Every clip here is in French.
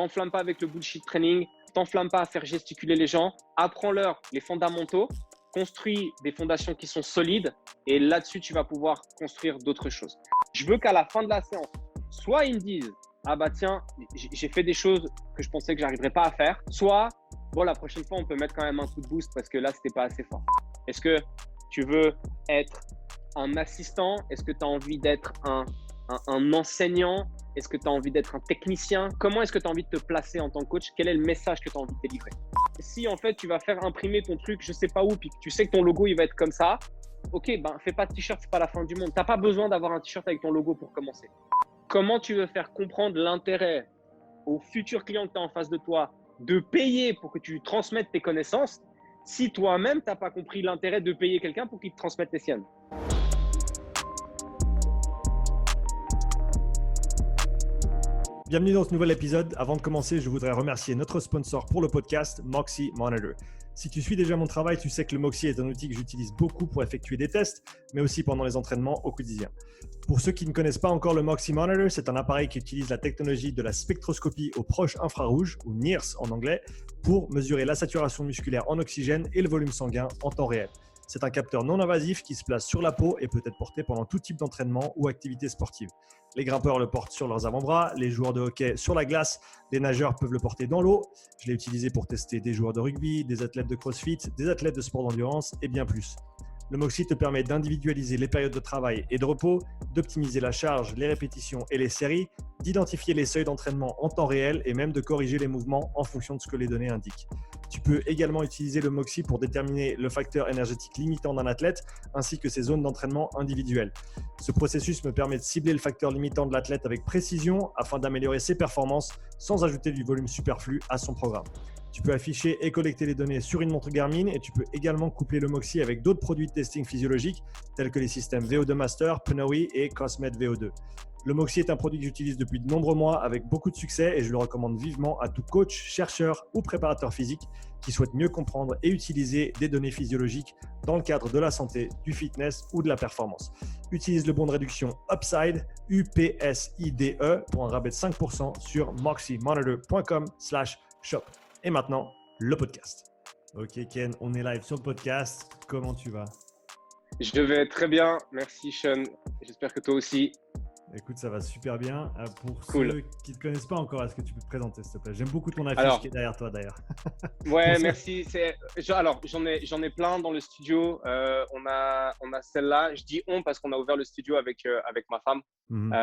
T'enflamme pas avec le bullshit training, t'enflamme pas à faire gesticuler les gens, apprends-leur les fondamentaux, construis des fondations qui sont solides et là-dessus, tu vas pouvoir construire d'autres choses. Je veux qu'à la fin de la séance, soit ils me disent « Ah bah tiens, j'ai fait des choses que je pensais que j'arriverais pas à faire », soit « Bon, la prochaine fois, on peut mettre quand même un coup de boost parce que là, c'était pas assez fort ». Est-ce que tu veux être un assistant? Est-ce que tu as envie d'être un enseignant? Est-ce que tu as envie d'être un technicien? Comment est-ce que tu as envie de te placer en tant que coach? Quel est le message que tu as envie de délivrer? Si en fait tu vas faire imprimer ton truc, je sais pas où, puis que tu sais que ton logo il va être comme ça, ok, ben fais pas de t-shirt, c'est pas la fin du monde. T'as pas besoin d'avoir un t-shirt avec ton logo pour commencer. Comment tu veux faire comprendre l'intérêt aux futurs clients que tu as en face de toi de payer pour que tu transmettes tes connaissances si toi-même t'as pas compris l'intérêt de payer quelqu'un pour qu'il te transmette les siennes? Bienvenue dans ce nouvel épisode. Avant de commencer, je voudrais remercier notre sponsor pour le podcast, Moxy Monitor. Si tu suis déjà mon travail, tu sais que le Moxy est un outil que j'utilise beaucoup pour effectuer des tests, mais aussi pendant les entraînements au quotidien. Pour ceux qui ne connaissent pas encore le Moxy Monitor, c'est un appareil qui utilise la technologie de la spectroscopie au proche infrarouge, ou NIRS en anglais, pour mesurer la saturation musculaire en oxygène et le volume sanguin en temps réel. C'est un capteur non invasif qui se place sur la peau et peut être porté pendant tout type d'entraînement ou activité sportive. Les grimpeurs le portent sur leurs avant-bras, les joueurs de hockey sur la glace, les nageurs peuvent le porter dans l'eau. Je l'ai utilisé pour tester des joueurs de rugby, des athlètes de crossfit, des athlètes de sport d'endurance et bien plus. Le Moxy te permet d'individualiser les périodes de travail et de repos, d'optimiser la charge, les répétitions et les séries, d'identifier les seuils d'entraînement en temps réel et même de corriger les mouvements en fonction de ce que les données indiquent. Tu peux également utiliser le Moxy pour déterminer le facteur énergétique limitant d'un athlète ainsi que ses zones d'entraînement individuelles. Ce processus me permet de cibler le facteur limitant de l'athlète avec précision afin d'améliorer ses performances sans ajouter du volume superflu à son programme. Tu peux afficher et collecter les données sur une montre Garmin et tu peux également coupler le Moxy avec d'autres produits de testing physiologique tels que les systèmes VO2 Master, Pnoe et Cosmed VO2. Le Moxy est un produit que j'utilise depuis de nombreux mois avec beaucoup de succès et je le recommande vivement à tout coach, chercheur ou préparateur physique qui souhaite mieux comprendre et utiliser des données physiologiques dans le cadre de la santé, du fitness ou de la performance. Utilise le bon de réduction UPSIDE, UPSIDE pour un rabais de 5% sur moxymonitor.com/shop. Et maintenant, le podcast. Ok Ken, on est live sur le podcast. Comment tu vas? Je vais très bien, merci Sean. J'espère que toi aussi. Écoute, ça va super bien. Pour Cool. ceux qui ne te connaissent pas encore, est-ce que tu peux te présenter s'il te plaît? J'aime beaucoup ton affiche Alors, qui est derrière toi d'ailleurs. ouais, merci. Alors, j'en ai plein dans le studio. On a celle-là. Je dis on parce qu'on a ouvert le studio avec ma femme. On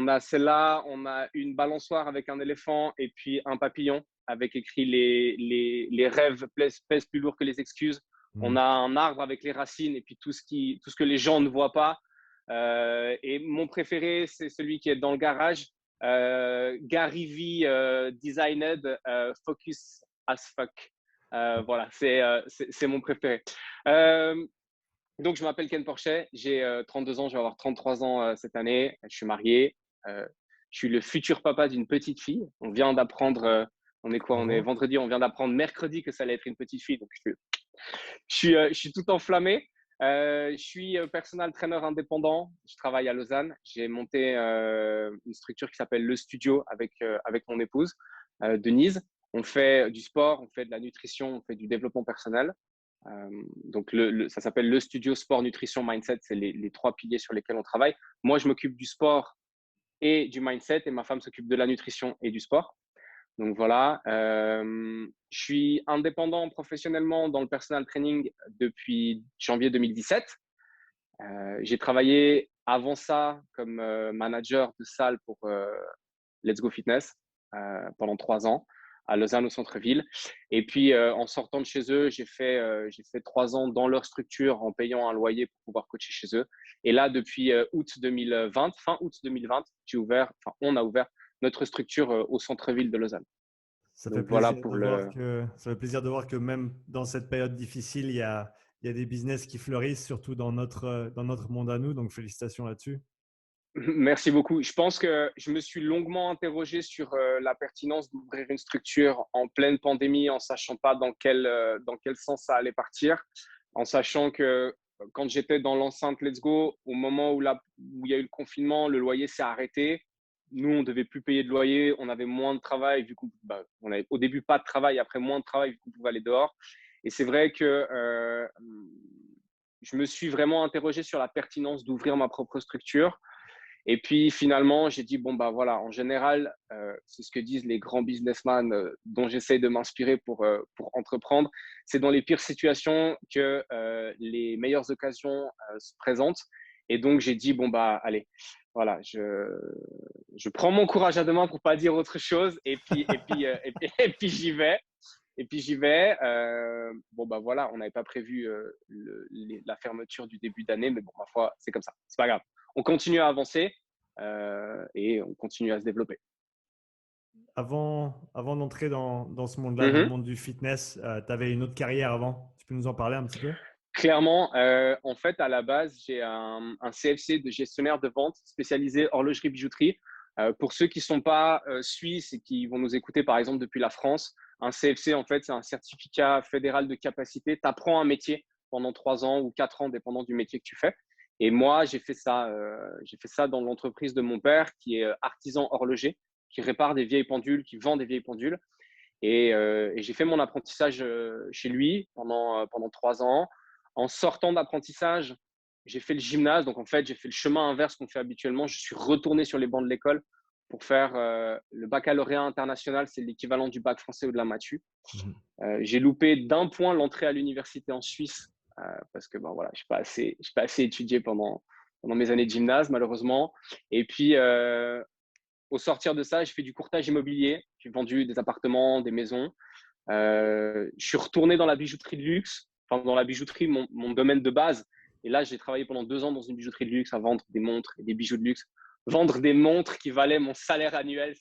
a celle-là. On a une balançoire avec un éléphant et puis un papillon avec écrit les rêves pèsent plus lourd que les excuses. On a un arbre avec les racines et puis tout ce que les gens ne voient pas. Et mon préféré, c'est celui qui est dans le garage. Gary V Designed Focus as fuck. Voilà, c'est mon préféré. Donc, je m'appelle Ken Porchet, j'ai 32 ans, je vais avoir 33 ans cette année. Je suis marié. Je suis le futur papa d'une petite fille. On vient d'apprendre, on est quoi? On est vendredi, on vient d'apprendre mercredi que ça allait être une petite fille. Donc, je suis tout enflammé. Je suis personal trainer indépendant. Je travaille à Lausanne. J'ai monté une structure qui s'appelle Le Studio avec mon épouse, Denise. On fait du sport, on fait de la nutrition, on fait du développement personnel. Donc, ça s'appelle Le Studio Sport, Nutrition, Mindset. C'est les trois piliers sur lesquels on travaille. Moi, je m'occupe du sport et du mindset et ma femme s'occupe de la nutrition et du sport. Donc voilà, je suis indépendant professionnellement dans le personal training depuis janvier 2017. J'ai travaillé avant ça comme manager de salle pour Let's Go Fitness pendant 3 ans à Lausanne au centre-ville. Et puis en sortant de chez eux, j'ai fait 3 ans dans leur structure en payant un loyer pour pouvoir coacher chez eux. Et là, depuis fin août 2020, on a ouvert notre structure au centre-ville de Lausanne. Ça fait Donc voilà plaisir pour de le. voir que même dans cette période difficile, il y a des business qui fleurissent, surtout dans notre monde à nous. Donc, félicitations là-dessus. Merci beaucoup. Je pense que je me suis longuement interrogé sur la pertinence d'ouvrir une structure en pleine pandémie, en sachant pas dans quel sens ça allait partir, en sachant que quand j'étais dans l'enceinte Let's Go, au moment où il y a eu le confinement, le loyer s'est arrêté. nous, on devait plus payer de loyer, on avait moins de travail, vu qu'on on avait au début pas de travail, après moins de travail, vu qu'on pouvait aller dehors. Et c'est vrai que je me suis vraiment interrogé sur la pertinence d'ouvrir ma propre structure. Et puis finalement, j'ai dit, bon, bah voilà, en général, c'est ce que disent les grands businessmen dont j'essaie de m'inspirer pour entreprendre. C'est dans les pires situations que les meilleures occasions se présentent. Et donc, j'ai dit, bon, bah allez, voilà, je prends mon courage à deux mains pour pas dire autre chose. Et puis j'y vais. Et puis j'y vais. Bon, bah voilà, on n'avait pas prévu la fermeture du début d'année, mais bon, ma foi, c'est comme ça. C'est pas grave. On continue à avancer et on continue à se développer. Avant d'entrer dans ce monde-là, dans le monde du fitness, tu avais une autre carrière avant. Tu peux nous en parler un petit peu? Clairement, en fait, à la base, j'ai un CFC de gestionnaire de vente spécialisé horlogerie-bijouterie. Pour ceux qui ne sont pas suisses et qui vont nous écouter, par exemple, depuis la France, un CFC, en fait, c'est un certificat fédéral de capacité. Tu apprends un métier pendant 3 ans ou 4 ans, dépendant du métier que tu fais. Et moi, j'ai fait ça dans l'entreprise de mon père, qui est artisan horloger, qui répare des vieilles pendules, qui vend des vieilles pendules. Et j'ai fait mon apprentissage chez lui pendant 3 ans. En sortant d'apprentissage, j'ai fait le gymnase. Donc, en fait, j'ai fait le chemin inverse qu'on fait habituellement. Je suis retourné sur les bancs de l'école pour faire le baccalauréat international. C'est l'équivalent du bac français ou de la matu. J'ai loupé d'1 point l'entrée à l'université en Suisse parce que voilà, je n'ai pas assez étudié pendant mes années de gymnase, malheureusement. Et puis, au sortir de ça, j'ai fait du courtage immobilier. J'ai vendu des appartements, des maisons. Je suis retourné dans la bijouterie de luxe, enfin dans la bijouterie, mon domaine de base. Et là, j'ai travaillé pendant 2 ans dans une bijouterie de luxe à vendre des montres et des bijoux de luxe. Vendre des montres qui valaient mon salaire annuel,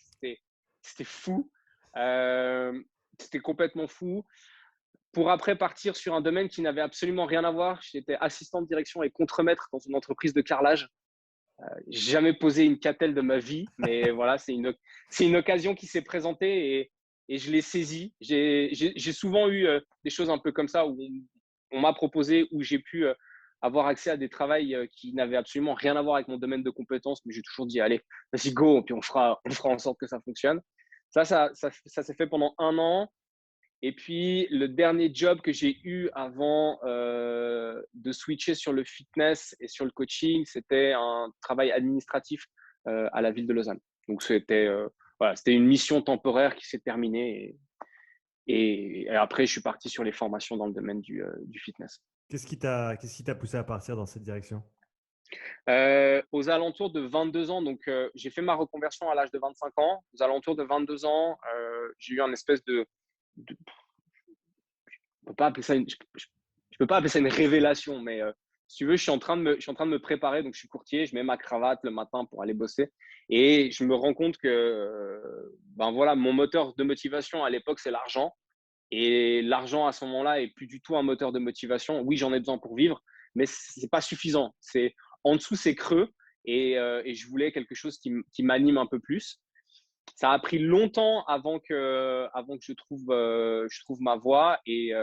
c'était fou. C'était complètement fou. Pour après partir sur un domaine qui n'avait absolument rien à voir. J'étais assistant de direction et contremaître dans une entreprise de carrelage. J'ai jamais posé une catelle de ma vie, mais voilà, c'est une occasion qui s'est présentée et je l'ai saisie. J'ai souvent eu des choses un peu comme ça où on m'a proposé, où j'ai pu avoir accès à des travails qui n'avaient absolument rien à voir avec mon domaine de compétences, mais j'ai toujours dit, allez, vas-y, go, puis on fera en sorte que ça fonctionne. Ça s'est fait pendant 1 an. Et puis, le dernier job que j'ai eu avant de switcher sur le fitness et sur le coaching, c'était un travail administratif à la ville de Lausanne. Donc, c'était une mission temporaire qui s'est terminée. Et après, je suis parti sur les formations dans le domaine du fitness. Qu'est-ce qui t'a poussé à partir dans cette direction? Aux alentours de 22 ans, donc j'ai fait ma reconversion à l'âge de 25 ans. Aux alentours de 22 ans, j'ai eu un espèce de je peux pas appeler ça je peux pas appeler ça une révélation, mais si tu veux, je suis en train de me préparer. Donc, je suis courtier, je mets ma cravate le matin pour aller bosser et je me rends compte que voilà, mon moteur de motivation à l'époque, c'est l'argent. Et l'argent à ce moment-là est plus du tout un moteur de motivation. Oui, j'en ai besoin pour vivre, mais c'est pas suffisant. C'est en dessous, c'est creux et je voulais quelque chose qui m'anime un peu plus. Ça a pris longtemps avant que je trouve ma voie et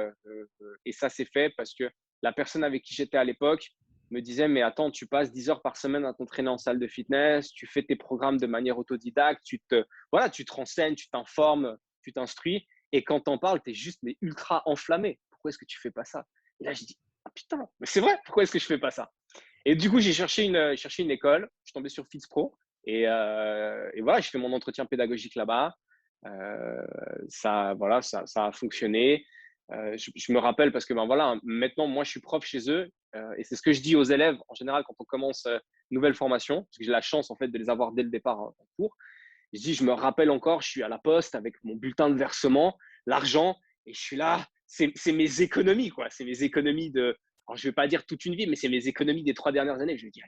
ça s'est fait parce que la personne avec qui j'étais à l'époque me disait mais attends, tu passes 10 heures par semaine à t'entraîner en salle de fitness, tu fais tes programmes de manière autodidacte, tu te renseignes, tu t'informes, tu t'instruis et quand t'en parles, tu es juste mais ultra enflammé. Pourquoi est-ce que tu fais pas ça? Et là, j'ai dit ah putain, mais c'est vrai, pourquoi est-ce que je fais pas ça? Et du coup, j'ai cherché une école, je suis tombé sur FitzPro. Et voilà, je fais mon entretien pédagogique là-bas. Ça a fonctionné. Je me rappelle parce que voilà, maintenant, moi, je suis prof chez eux et c'est ce que je dis aux élèves en général quand on commence une nouvelle formation, parce que j'ai la chance en fait de les avoir dès le départ en cours. Je me rappelle encore, je suis à la poste avec mon bulletin de versement, l'argent, et je suis là. C'est mes économies, quoi. C'est mes économies alors je vais pas dire toute une vie, mais c'est mes économies des 3 dernières années. Je me dis,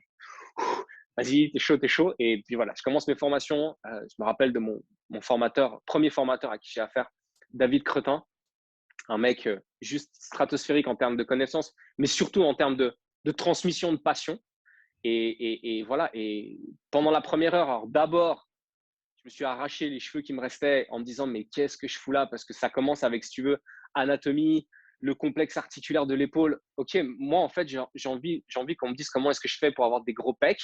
vas-y, t'es chaud. Et puis voilà, je commence mes formations. Je me rappelle de mon premier formateur à qui j'ai affaire, David Cretin, un mec juste stratosphérique en termes de connaissances, mais surtout en termes de transmission de passion. Et voilà, et pendant la première heure, alors d'abord, je me suis arraché les cheveux qui me restaient en me disant mais qu'est-ce que je fous là? Parce que ça commence avec, si tu veux, anatomie, le complexe articulaire de l'épaule. Ok, moi en fait, j'ai envie qu'on me dise comment est-ce que je fais pour avoir des gros pecs.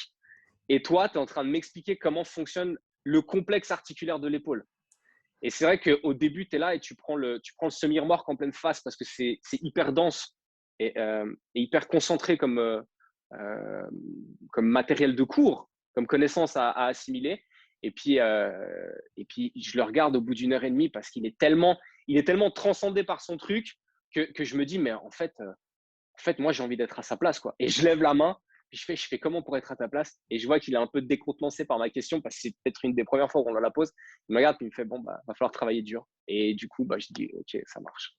Et toi, tu es en train de m'expliquer comment fonctionne le complexe articulaire de l'épaule. Et c'est vrai qu'au début, tu es là et tu prends le semi-remorque en pleine face parce que c'est hyper dense et hyper concentré comme matériel de cours, comme connaissance à assimiler. Et puis, je le regarde au bout d'une heure et demie parce qu'il est tellement transcendé par son truc que je me dis, mais en fait, moi, j'ai envie d'être à sa place, quoi. Et je lève la main, puis je fais comment pour être à ta place? Et je vois qu'il est un peu décontenancé par ma question parce que c'est peut-être une des premières fois où on la pose. Il me regarde, puis il me fait, bon, va falloir travailler dur. Et du coup, je dis, OK, ça marche.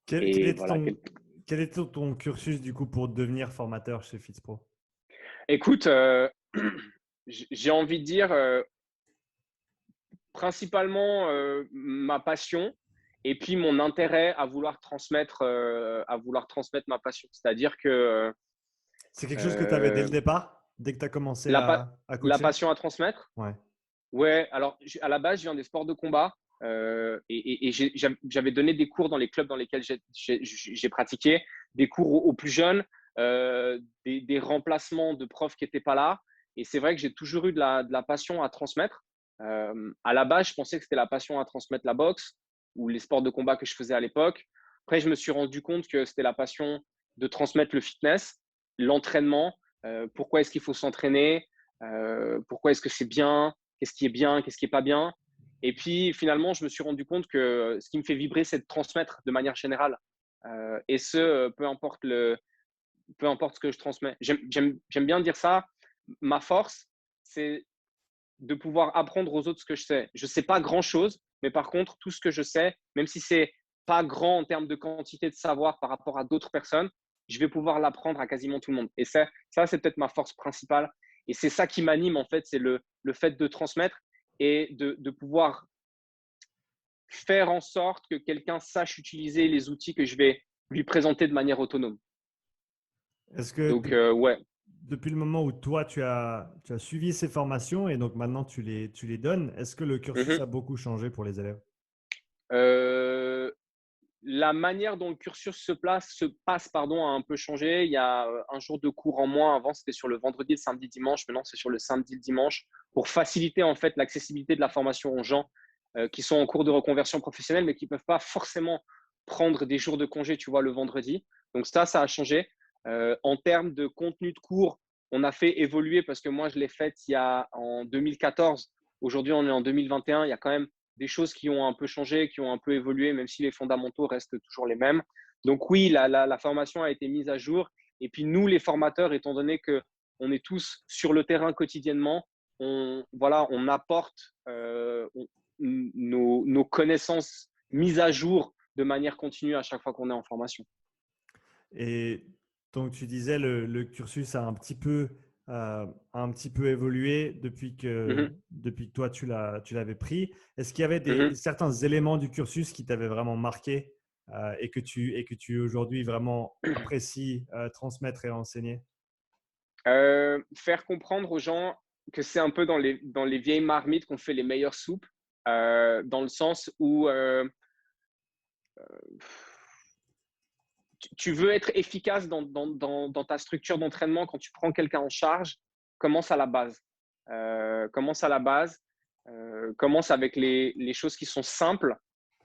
Quel, quel Et était voilà. quel était ton cursus du coup pour devenir formateur chez FitzPro? Écoute, j'ai envie de dire principalement ma passion et puis mon intérêt à vouloir transmettre ma passion. C'est-à-dire que C'est quelque chose que tu avais dès le euh, départ, dès que tu as commencé la, à la coacher? passion à transmettre. Ouais. Ouais, alors à la base, je viens des sports de combat et j'avais donné des cours dans les clubs dans lesquels j'ai pratiqué, des cours aux plus jeunes, des remplacements de profs qui n'étaient pas là. Et c'est vrai que j'ai toujours eu de la passion à transmettre. À la base, je pensais que c'était la passion à transmettre la boxe ou les sports de combat que je faisais à l'époque. Après, je me suis rendu compte que c'était la passion de transmettre le fitness, l'entraînement, pourquoi est-ce qu'il faut s'entraîner, pourquoi est-ce que c'est bien, qu'est-ce qui est bien, qu'est-ce qui est pas bien. Et puis finalement, je me suis rendu compte que ce qui me fait vibrer, c'est de transmettre de manière générale. Et peu importe ce que je transmets. J'aime bien dire ça. Ma force, c'est de pouvoir apprendre aux autres ce que je sais. Je ne sais pas grand-chose, mais par contre, tout ce que je sais, même si c'est pas grand en termes de quantité de savoir par rapport à d'autres personnes, je vais pouvoir l'apprendre à quasiment tout le monde. Et ça c'est peut-être ma force principale. Et c'est ça qui m'anime, en fait, c'est le fait de transmettre et de pouvoir faire en sorte que quelqu'un sache utiliser les outils que je vais lui présenter de manière autonome. Est-ce que Donc, ouais. depuis le moment où toi, tu as suivi ces formations et donc maintenant tu les donnes, est-ce que le cursus Mhm. a beaucoup changé pour les élèves? La manière dont le cursus se passe, a un peu changé. Il y a un jour de cours en moins. Avant, c'était sur le vendredi, le samedi, dimanche. Maintenant, c'est sur le samedi, le dimanche, pour faciliter en fait l'accessibilité de la formation aux gens qui sont en cours de reconversion professionnelle, mais qui ne peuvent pas forcément prendre des jours de congé, tu vois, le vendredi. Donc ça a changé. En termes de contenu de cours, on a fait évoluer parce que moi, je l'ai fait en 2014. Aujourd'hui, on est en 2021. Il y a quand même des choses qui ont un peu changé, qui ont un peu évolué, même si les fondamentaux restent toujours les mêmes. Donc oui, la formation a été mise à jour. Et puis nous, les formateurs, étant donné qu'on est tous sur le terrain quotidiennement, on apporte nos connaissances mises à jour de manière continue à chaque fois qu'on est en formation. Et donc, tu disais le cursus a un petit peu évolué Mhm, depuis que toi, tu l'avais pris. Est-ce qu'il y avait mhm. certains éléments du cursus qui t'avaient vraiment marqué et que tu aujourd'hui vraiment apprécies transmettre et enseigner? Faire comprendre aux gens que c'est un peu dans les vieilles marmites qu'on fait les meilleures soupes, dans le sens où tu veux être efficace dans ta structure d'entraînement quand tu prends quelqu'un en charge, commence à la base. Commence à la base, commence avec les choses qui sont simples.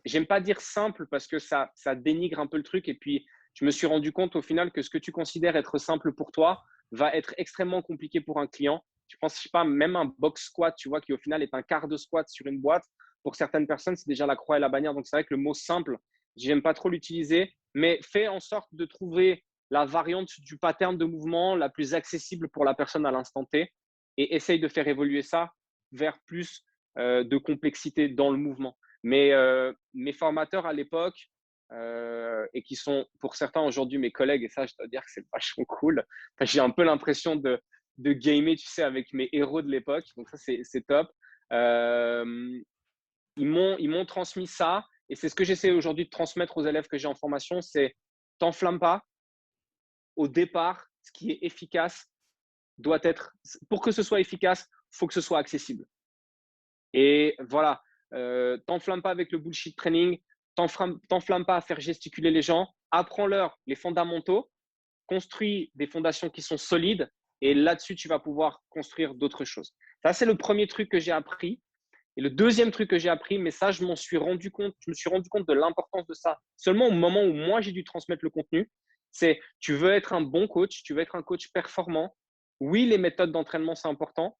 J'aime pas dire simple parce que ça dénigre un peu le truc. Et puis, je me suis rendu compte au final que ce que tu considères être simple pour toi va être extrêmement compliqué pour un client. Je pense, je sais pas, même un box squat, tu vois, qui au final est un quart de squat sur une boîte. Pour certaines personnes, c'est déjà la croix et la bannière. Donc, c'est vrai que le mot simple, j'aime pas trop l'utiliser, mais fais en sorte de trouver la variante du pattern de mouvement la plus accessible pour la personne à l'instant T et essaye de faire évoluer ça vers plus de complexité dans le mouvement. Mais mes formateurs à l'époque, et qui sont pour certains aujourd'hui mes collègues, et ça, je dois dire que c'est vachement cool. Enfin, j'ai un peu l'impression de gamer, tu sais, avec mes héros de l'époque. Donc ça, c'est top. Euh, ils m'ont transmis ça. Et c'est ce que j'essaie aujourd'hui de transmettre aux élèves que j'ai en formation, c'est t'enflamme pas. Au départ, ce qui est efficace doit être, pour que ce soit efficace, il faut que ce soit accessible. Et voilà, t'enflamme pas avec le bullshit training, t'enflamme pas à faire gesticuler les gens, apprends-leur les fondamentaux, construis des fondations qui sont solides et là-dessus, tu vas pouvoir construire d'autres choses. Ça, c'est le premier truc que j'ai appris. Et le deuxième truc que j'ai appris, mais ça, je me suis rendu compte de l'importance de ça seulement au moment où moi, j'ai dû transmettre le contenu, c'est tu veux être un bon coach, tu veux être un coach performant. Oui, les méthodes d'entraînement, c'est important.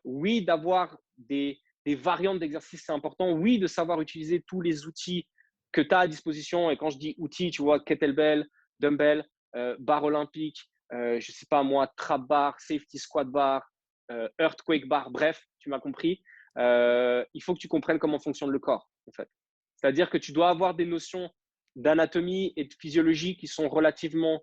Oui, d'avoir des variantes d'exercices, c'est important. Oui, de savoir utiliser tous les outils que tu as à disposition. Et quand je dis outils, tu vois, kettlebell, dumbbell, barre olympique, je ne sais pas moi, trap bar, safety squat bar, earthquake bar, bref, tu m'as compris. Il faut que tu comprennes comment fonctionne le corps, en fait. C'est-à-dire que tu dois avoir des notions d'anatomie et de physiologie qui sont relativement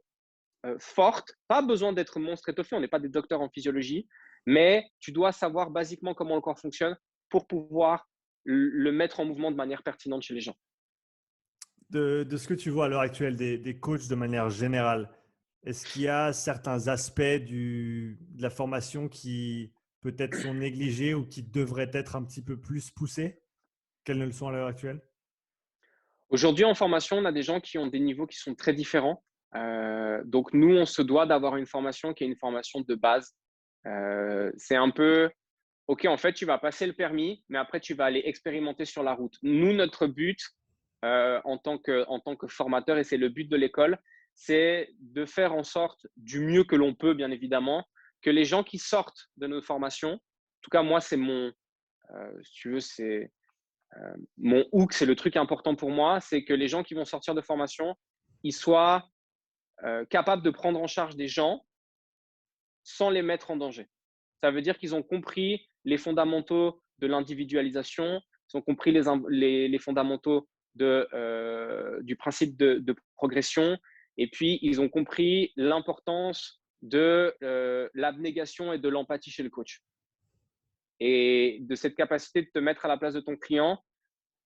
fortes. Pas besoin d'être monstre étoffé, on n'est pas des docteurs en physiologie, mais tu dois savoir basiquement comment le corps fonctionne pour pouvoir le mettre en mouvement de manière pertinente chez les gens. De ce que tu vois à l'heure actuelle des coachs de manière générale, est-ce qu'il y a certains aspects de la formation qui peut-être sont négligés ou qui devraient être un petit peu plus poussés qu'elles ne le sont à l'heure actuelle? Aujourd'hui, en formation, on a des gens qui ont des niveaux qui sont très différents. Donc, nous, on se doit d'avoir une formation qui est une formation de base. C'est un peu, OK, en fait, tu vas passer le permis, mais après, tu vas aller expérimenter sur la route. Nous, notre but en tant que formateur, et c'est le but de l'école, c'est de faire en sorte, du mieux que l'on peut, bien évidemment, que les gens qui sortent de nos formations, en tout cas, moi, c'est si tu veux, c'est mon hook, c'est le truc important pour moi, c'est que les gens qui vont sortir de formation, ils soient capables de prendre en charge des gens sans les mettre en danger. Ça veut dire qu'ils ont compris les fondamentaux de l'individualisation, ils ont compris les fondamentaux du principe de progression, et puis ils ont compris l'importance de l'abnégation et de l'empathie chez le coach. Et de cette capacité de te mettre à la place de ton client,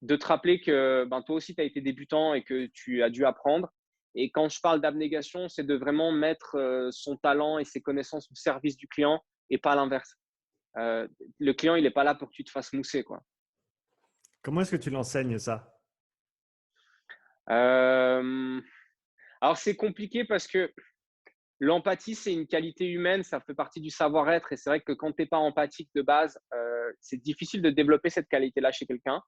de te rappeler que toi aussi, tu as été débutant et que tu as dû apprendre. Et quand je parle d'abnégation, c'est de vraiment mettre son talent et ses connaissances au service du client et pas l'inverse. Le client, il n'est pas là pour que tu te fasses mousser, quoi. Comment est-ce que tu l'enseignes ça? Euh, alors, c'est compliqué parce que l'empathie, c'est une qualité humaine, ça fait partie du savoir-être. Et c'est vrai que quand tu n'es pas empathique de base, c'est difficile de développer cette qualité-là chez quelqu'un.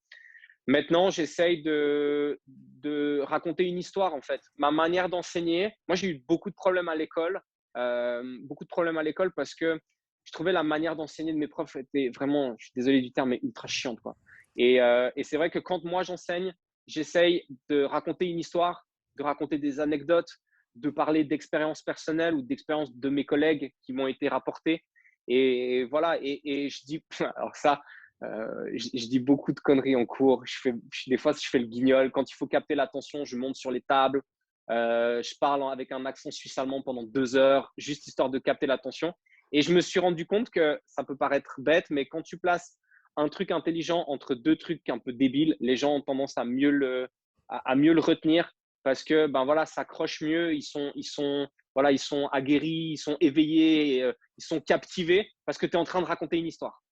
Maintenant, j'essaye de raconter une histoire, en fait. Ma manière d'enseigner, moi, j'ai eu beaucoup de problèmes à l'école. Parce que je trouvais la manière d'enseigner de mes profs était vraiment, je suis désolé du terme, mais ultra chiante, quoi. Et c'est vrai que quand moi, j'enseigne, j'essaye de raconter une histoire, de raconter des anecdotes, de parler d'expériences personnelles ou d'expériences de mes collègues qui m'ont été rapportées. Et voilà, et je dis, alors ça, je dis beaucoup de conneries en cours. Des fois, je fais le guignol. Quand il faut capter l'attention, je monte sur les tables. Je parle avec un accent suisse-allemand pendant 2 heures, juste histoire de capter l'attention. Et je me suis rendu compte que ça peut paraître bête, mais quand tu places un truc intelligent entre deux trucs un peu débiles, les gens ont tendance à mieux le retenir parce que voilà, ça accroche mieux. Ils sont aguerris, ils sont éveillés, ils sont captivés parce que tu es en train de raconter une histoire.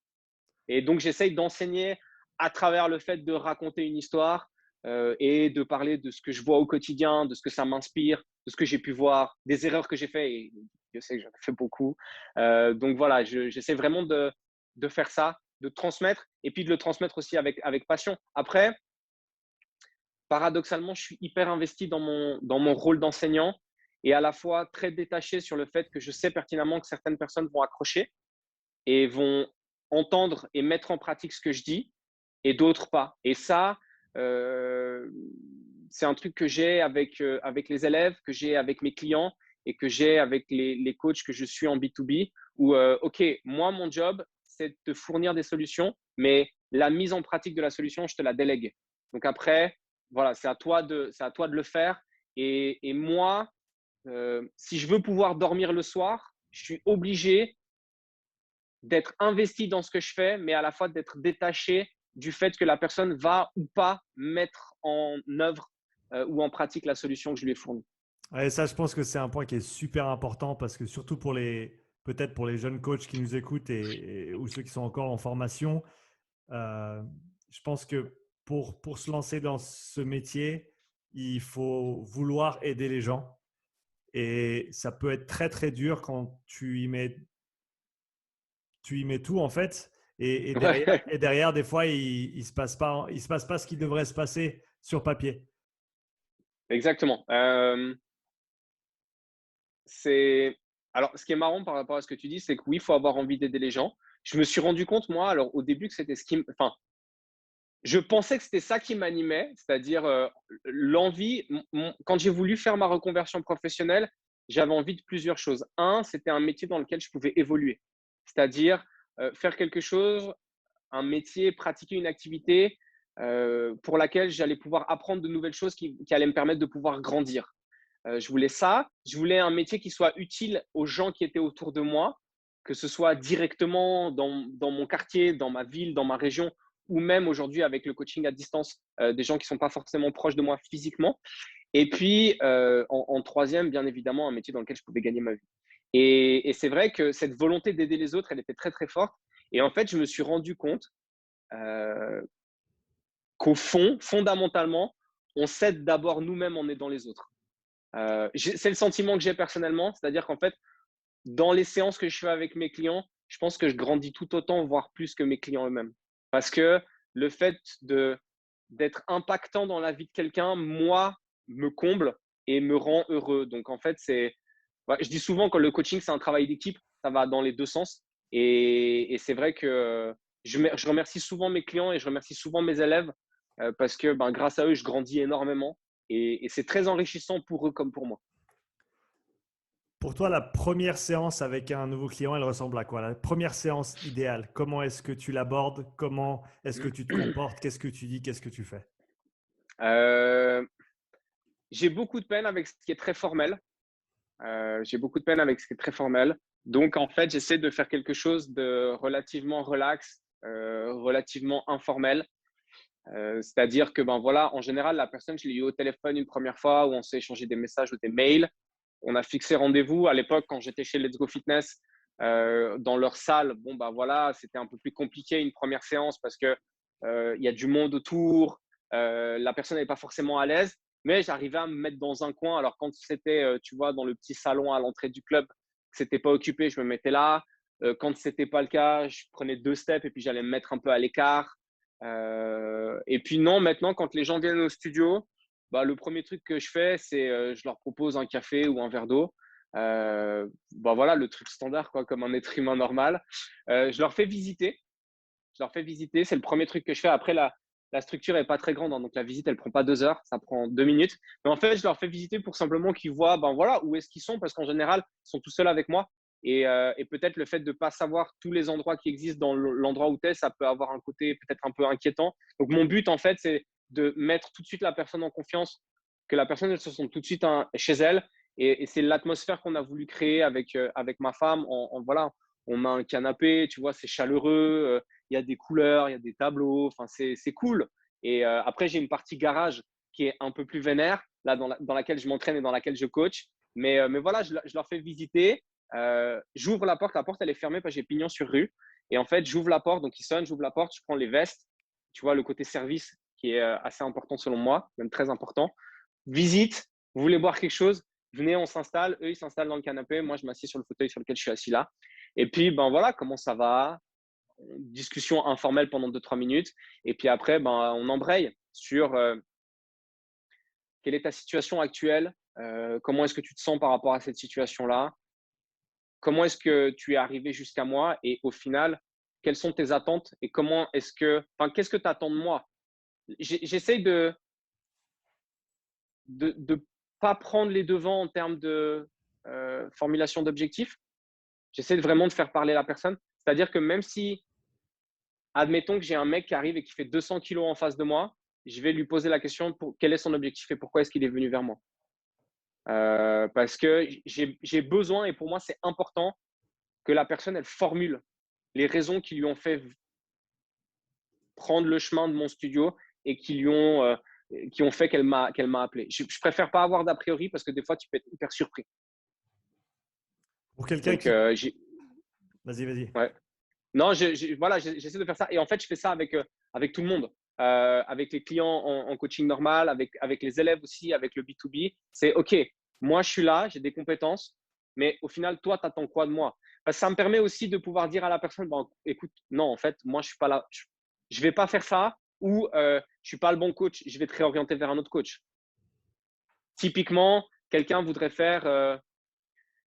Et donc, j'essaye d'enseigner à travers le fait de raconter une histoire et de parler de ce que je vois au quotidien, de ce que ça m'inspire, de ce que j'ai pu voir, des erreurs que j'ai faites. Et je sais que j'en ai fait beaucoup. Donc, voilà, j'essaie vraiment de faire ça, de transmettre et puis de le transmettre aussi avec passion. Après, paradoxalement, je suis hyper investi dans mon rôle d'enseignant et à la fois très détaché sur le fait que je sais pertinemment que certaines personnes vont accrocher et vont entendre et mettre en pratique ce que je dis et d'autres pas. Et ça, c'est un truc que j'ai avec les élèves, que j'ai avec mes clients et que j'ai avec les coachs que je suis en B2B où, OK, moi, mon job, c'est de te fournir des solutions, mais la mise en pratique de la solution, je te la délègue. Donc après, voilà, c'est à toi de le faire. Et moi, si je veux pouvoir dormir le soir, je suis obligé d'être investi dans ce que je fais, mais à la fois d'être détaché du fait que la personne va ou pas mettre en œuvre ou en pratique la solution que je lui ai fournie. Ouais, ça, je pense que c'est un point qui est super important parce que surtout peut-être pour les jeunes coachs qui nous écoutent ou ceux qui sont encore en formation, euh, je pense que pour se lancer dans ce métier, il faut vouloir aider les gens. Et ça peut être très, très dur quand tu y mets tout en fait. Et Ouais, derrière, des fois, il ne se passe pas ce qui devrait se passer sur papier. exactement. C'est alors, ce qui est marrant par rapport à ce que tu dis, c'est que oui, il faut avoir envie d'aider les gens. Je me suis rendu compte, moi, alors au début, que c'était ce qui m enfin, je pensais que c'était ça qui m'animait, c'est-à-dire, l'envie. Quand j'ai voulu faire ma reconversion professionnelle, j'avais envie de plusieurs choses. Un, c'était un métier dans lequel je pouvais évoluer, c'est-à-dire, faire quelque chose, un métier, pratiquer une activité, pour laquelle j'allais pouvoir apprendre de nouvelles choses qui allaient me permettre de pouvoir grandir. Je voulais ça. Je voulais un métier qui soit utile aux gens qui étaient autour de moi, que ce soit directement dans mon quartier, dans ma ville, dans ma région, ou même aujourd'hui avec le coaching à distance, des gens qui ne sont pas forcément proches de moi physiquement. Et puis, en troisième, bien évidemment, un métier dans lequel je pouvais gagner ma vie. Et c'est vrai que cette volonté d'aider les autres, elle était très, très forte. Et en fait, je me suis rendu compte euh, qu'au fond, fondamentalement, on s'aide d'abord nous-mêmes en aidant les autres. C'est le sentiment que j'ai personnellement, c'est-à-dire qu'en fait, dans les séances que je fais avec mes clients, je pense que je grandis tout autant, voire plus que mes clients eux-mêmes. Parce que le fait d'être impactant dans la vie de quelqu'un, moi, me comble et me rend heureux. Donc en fait, je dis souvent que le coaching, c'est un travail d'équipe, ça va dans les deux sens. Et c'est vrai que je remercie souvent mes clients et je remercie souvent mes élèves parce que grâce à eux, je grandis énormément et c'est très enrichissant pour eux comme pour moi. Pour toi, la première séance avec un nouveau client, elle ressemble à quoi? La première séance idéale, comment est-ce que tu l'abordes? Comment est-ce que tu te comportes? Qu'est-ce que tu dis? Qu'est-ce que tu fais? Euh, j'ai beaucoup de peine avec ce qui est très formel. J'ai beaucoup de peine avec ce qui est très formel. Donc, en fait, j'essaie de faire quelque chose de relativement relax, relativement informel. C'est-à-dire que, ben voilà, en général, la personne, je l'ai eu au téléphone une première fois où on s'est échangé des messages ou des mails. On a fixé rendez-vous. À l'époque, quand j'étais chez Let's Go Fitness, dans leur salle, bon, ben voilà, c'était un peu plus compliqué une première séance parce que il y a du monde autour. La personne n'est pas forcément à l'aise, mais j'arrivais à me mettre dans un coin. Alors, quand c'était, tu vois, dans le petit salon à l'entrée du club, que c'était pas occupé, je me mettais là. Quand c'était pas le cas, je prenais 2 steps et puis j'allais me mettre un peu à l'écart. Et puis non, maintenant, quand les gens viennent au studio, bah, le premier truc que je fais, c'est je leur propose un café ou un verre d'eau. Bah, voilà, le truc standard, quoi, comme un être humain normal. Je leur fais visiter. Je leur fais visiter. C'est le premier truc que je fais. Après, la structure est pas très grande, hein, donc la visite, elle prend pas 2 heures, ça prend 2 minutes. Mais en fait, je leur fais visiter pour simplement qu'ils voient, ben voilà, où est-ce qu'ils sont, parce qu'en général, ils sont tout seuls avec moi. Et peut-être le fait de ne pas savoir tous les endroits qui existent dans l'endroit où tu es, ça peut avoir un côté peut-être un peu inquiétant. Donc, mon but, en fait, c'est de mettre tout de suite la personne en confiance, que la personne elle se sente tout de suite chez elle. Et c'est l'atmosphère qu'on a voulu créer avec ma femme. Voilà, on a un canapé, tu vois, c'est chaleureux. Il y a des couleurs, il y a des tableaux. Enfin, c'est cool. Et après, j'ai une partie garage qui est un peu plus vénère, là, dans laquelle je m'entraîne et dans laquelle je coach. Mais voilà, je leur fais visiter. J'ouvre la porte elle est fermée parce que j'ai pignon sur rue. Et en fait, j'ouvre la porte, donc il sonne, j'ouvre la porte, je prends les vestes. Tu vois, le côté service qui est assez important selon moi, même très important. Visite, vous voulez boire quelque chose, venez, on s'installe. Eux, ils s'installent dans le canapé. Moi, je m'assieds sur le fauteuil sur lequel je suis assis là. Et puis, ben voilà, comment ça va? Discussion informelle pendant 2-3 minutes. Et puis après, ben, on embraye sur quelle est ta situation actuelle, comment est-ce que tu te sens par rapport à cette situation-là, comment est-ce que tu es arrivé jusqu'à moi et au final, quelles sont tes attentes et comment est-ce que, enfin, qu'est-ce que tu attends de moi? J'essaye de pas prendre les devants en termes de formulation d'objectifs. J'essaie vraiment de faire parler la personne. C'est-à-dire que même si, admettons que j'ai un mec qui arrive et qui fait 200 kilos en face de moi, je vais lui poser la question pour quel est son objectif et pourquoi est-ce qu'il est venu vers moi. Parce que j'ai besoin et pour moi c'est important que la personne elle formule les raisons qui lui ont fait prendre le chemin de mon studio et qui ont fait qu'elle m'a appelé. Je préfère pas avoir d'a priori parce que des fois tu peux être hyper surpris. Pour quelqu'un Donc qui... Vas-y, vas-y. ouais. Non, voilà, j'essaie de faire ça et en fait je fais ça avec tout le monde. Avec les clients en coaching normal, avec les élèves aussi, avec le B2B. C'est OK, moi je suis là, j'ai des compétences, mais au final, toi, tu attends quoi de moi? Parce que ça me permet aussi de pouvoir dire à la personne, bon, écoute, non, en fait, moi, je suis pas là, je vais pas faire ça, ou je suis pas le bon coach, je vais te réorienter vers un autre coach. Typiquement, quelqu'un voudrait faire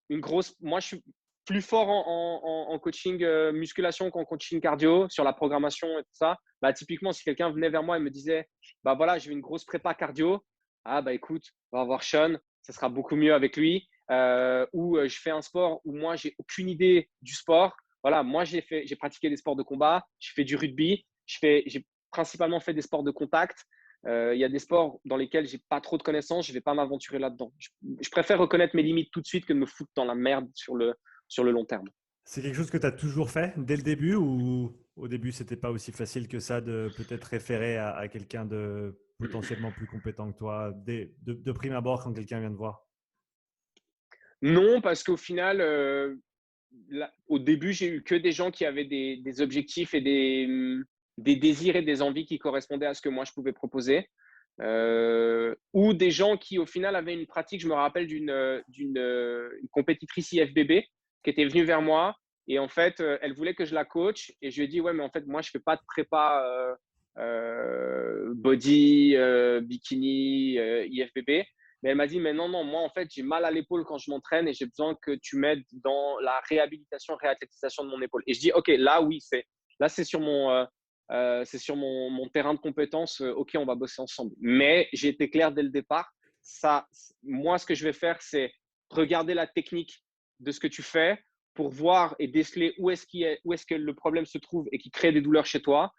une grosse. Moi, je suis plus fort en coaching musculation qu'en coaching cardio, sur la programmation et tout ça. Bah, typiquement, si quelqu'un venait vers moi et me disait, bah voilà, je veux une grosse prépa cardio, ah bah écoute, on va voir Sean, ça sera beaucoup mieux avec lui. Ou je fais un sport où moi, j'ai aucune idée du sport. Voilà, moi, j'ai pratiqué des sports de combat, je fais du rugby, j'ai principalement fait des sports de contact. Il y a des sports dans lesquels j'ai pas trop de connaissances, je vais pas m'aventurer là-dedans. Je préfère reconnaître mes limites tout de suite que de me foutre dans la merde sur le long terme. C'est quelque chose que tu as toujours fait dès le début ou au début, c'était pas aussi facile que ça de peut-être référer à quelqu'un de potentiellement plus compétent que toi de prime abord quand quelqu'un vient te voir? Non, parce qu'au final, au début, j'ai eu que des gens qui avaient des objectifs et des désirs et des envies qui correspondaient à ce que moi je pouvais proposer. Ou des gens qui, au final, avaient une pratique. Je me rappelle une compétitrice IFBB qui était venue vers moi et en fait, elle voulait que je la coach et je lui ai dit, ouais, mais en fait, moi, je fais pas de prépa body, bikini, IFBB. Mais elle m'a dit, mais non, non, moi, en fait, j'ai mal à l'épaule quand je m'entraîne et j'ai besoin que tu m'aides dans la réhabilitation, réathlétisation de mon épaule. Et je dis, OK, là, oui, c'est sur mon terrain de compétences. OK, on va bosser ensemble. Mais j'ai été clair dès le départ. Ça, moi, ce que je vais faire, c'est regarder la technique de ce que tu fais pour voir et déceler où est-ce que le problème se trouve et qui crée des douleurs chez toi.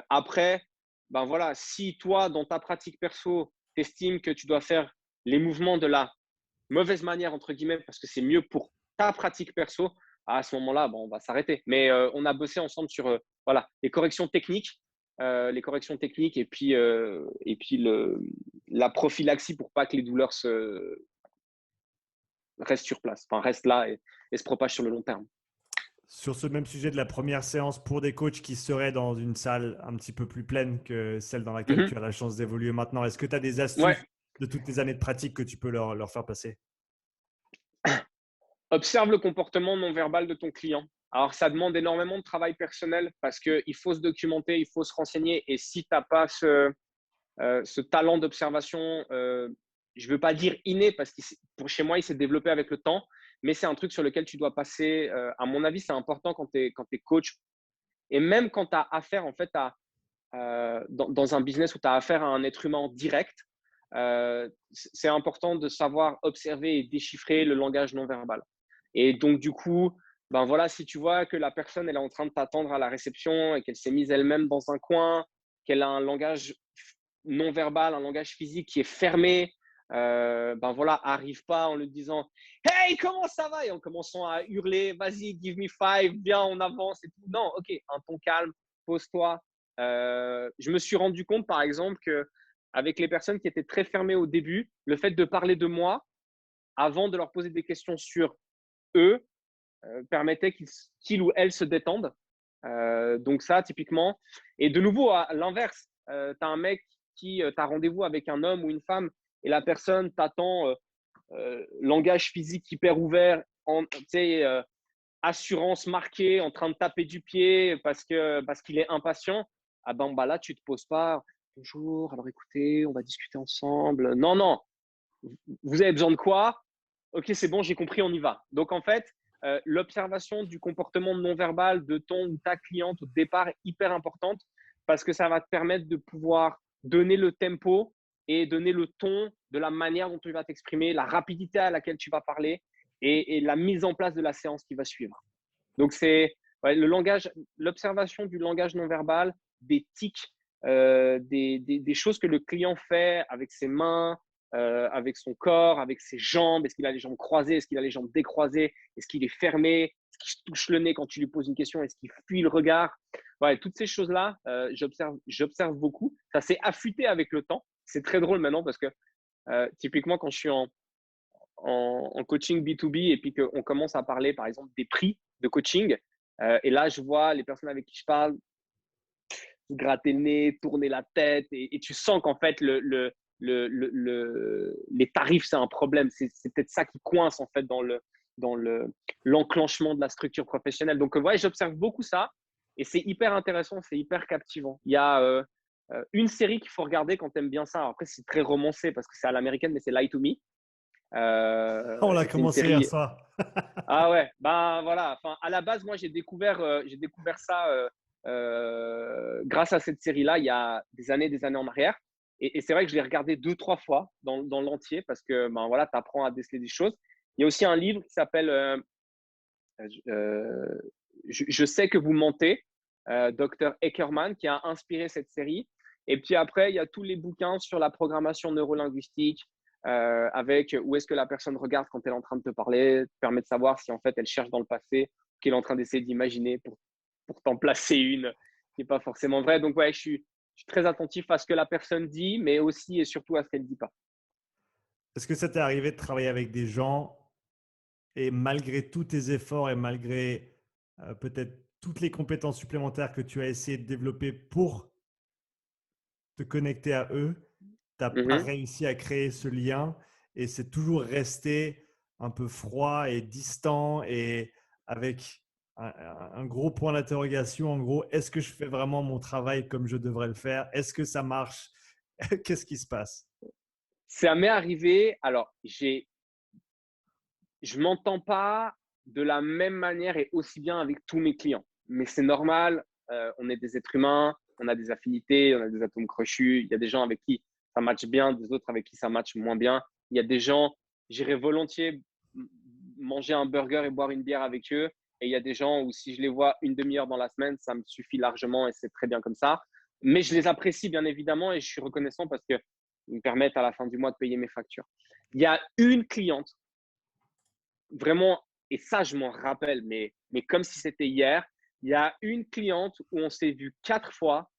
Après, ben voilà, si toi, dans ta pratique perso, tu estimes que tu dois faire les mouvements de la mauvaise manière, entre guillemets, parce que c'est mieux pour ta pratique perso, à ce moment-là, bon, on va s'arrêter. Mais on a bossé ensemble sur voilà, les corrections techniques et puis la prophylaxie pour pas que les douleurs restent sur place, enfin restent là et se propagent sur le long terme. Sur ce même sujet de la première séance pour des coachs qui seraient dans une salle un petit peu plus pleine que celle dans laquelle tu as la chance d'évoluer maintenant, est-ce que tu as des Ouais. astuces de toutes tes années de pratique que tu peux leur faire passer? Observe le comportement non verbal de ton client. Alors, ça demande énormément de travail personnel parce qu'il faut se documenter, il faut se renseigner. Et si tu n'as pas ce talent d'observation, je ne veux pas dire inné parce que chez moi, il s'est développé avec le temps, mais c'est un truc sur lequel tu dois passer. À mon avis, c'est important quand tu es coach et même quand tu as affaire en fait dans un business où tu as affaire à un être humain direct. C'est important de savoir observer et déchiffrer le langage non verbal. Et donc, du coup, ben voilà, si tu vois que la personne elle est en train de t'attendre à la réception et qu'elle s'est mise elle-même dans un coin, qu'elle a un langage non verbal, un langage physique qui est fermé, ben voilà, arrive pas en lui disant Hey, comment ça va? Et en commençant à hurler, vas-y, give me five, viens, on avance et tout. Non, ok, un ton calme, pose-toi. Je me suis rendu compte, par exemple, que avec les personnes qui étaient très fermées au début, le fait de parler de moi avant de leur poser des questions sur eux permettait qu'ils ou elles se détendent. Donc ça, typiquement. Et de nouveau, à l'inverse, tu as un mec qui tu as rendez-vous avec un homme ou une femme et la personne t'attend langage physique hyper ouvert, assurance marquée, en train de taper du pied parce qu'il est impatient. Ah ben bah là, tu te poses pas. Bonjour, alors écoutez, on va discuter ensemble. Non, non, vous avez besoin de quoi? Ok, c'est bon, j'ai compris, on y va. Donc en fait, l'observation du comportement non verbal de ton ou ta cliente au départ est hyper importante parce que ça va te permettre de pouvoir donner le tempo et donner le ton de la manière dont tu vas t'exprimer, la rapidité à laquelle tu vas parler et la mise en place de la séance qui va suivre. Donc c'est l'observation du langage non verbal, des tics, des choses que le client fait avec ses mains, avec son corps, avec ses jambes. Est-ce qu'il a les jambes croisées? Est-ce qu'il a les jambes décroisées? Est-ce qu'il est fermé? Est-ce qu'il se touche le nez quand tu lui poses une question? Est-ce qu'il fuit le regard? Ouais, toutes ces choses-là, j'observe beaucoup. Ça s'est affûté avec le temps. C'est très drôle maintenant parce que typiquement, quand je suis en coaching B2B et puis qu'on commence à parler, par exemple, des prix de coaching, et là, je vois les personnes avec qui je parle gratter le nez, tourner la tête, et tu sens qu'en fait, les tarifs, c'est un problème. C'est peut-être ça qui coince en fait l'enclenchement de la structure professionnelle. Donc, ouais, j'observe beaucoup ça et c'est hyper intéressant, c'est hyper captivant. Il y a une série qu'il faut regarder quand tu aimes bien ça. Alors, après, c'est très romancé parce que c'est à l'américaine, mais c'est Lie to Me. On l'a C'est une commencé hier série. soir. Ah ouais, ben voilà. Enfin, à la base, moi, j'ai découvert ça grâce à cette série-là il y a des années en arrière. Et c'est vrai que je l'ai regardé 2, 3 fois dans l'entier parce que ben voilà, tu apprends à déceler des choses. Il y a aussi un livre qui s'appelle euh, je sais que vous mentez, Dr. Eckerman, qui a inspiré cette série. Et puis après, il y a tous les bouquins sur la programmation neurolinguistique, avec où est-ce que la personne regarde quand elle est en train de te parler, permet de savoir si en fait elle cherche dans le passé, qu'elle est en train d'essayer d'imaginer pour t'en placer une qui n'est pas forcément vraie. Donc ouais, je suis très attentif à ce que la personne dit, mais aussi et surtout à ce qu'elle ne dit pas. Est-ce que ça t'est arrivé de travailler avec des gens et malgré tous tes efforts et malgré peut-être toutes les compétences supplémentaires que tu as essayé de développer pour te connecter à eux, tu n'as pas Mhm. réussi à créer ce lien et c'est toujours resté un peu froid et distant et avec un gros point d'interrogation. En gros, est-ce que je fais vraiment mon travail comme je devrais le faire? Est-ce que ça marche? Qu'est-ce qui se passe? Ça m'est arrivé. Alors, je m'entends pas de la même manière et aussi bien avec tous mes clients. Mais c'est normal, on est des êtres humains, on a des affinités, on a des atomes crochus. Il y a des gens avec qui ça matche bien, des autres avec qui ça matche moins bien. Il y a des gens, j'irais volontiers manger un burger et boire une bière avec eux. Et il y a des gens où si je les vois une demi-heure dans la semaine, ça me suffit largement et c'est très bien comme ça. Mais je les apprécie bien évidemment et je suis reconnaissant parce qu'ils me permettent à la fin du mois de payer mes factures. Il y a une cliente vraiment, et ça, je m'en rappelle, mais comme si c'était hier, il y a une cliente où on s'est vu 4 fois.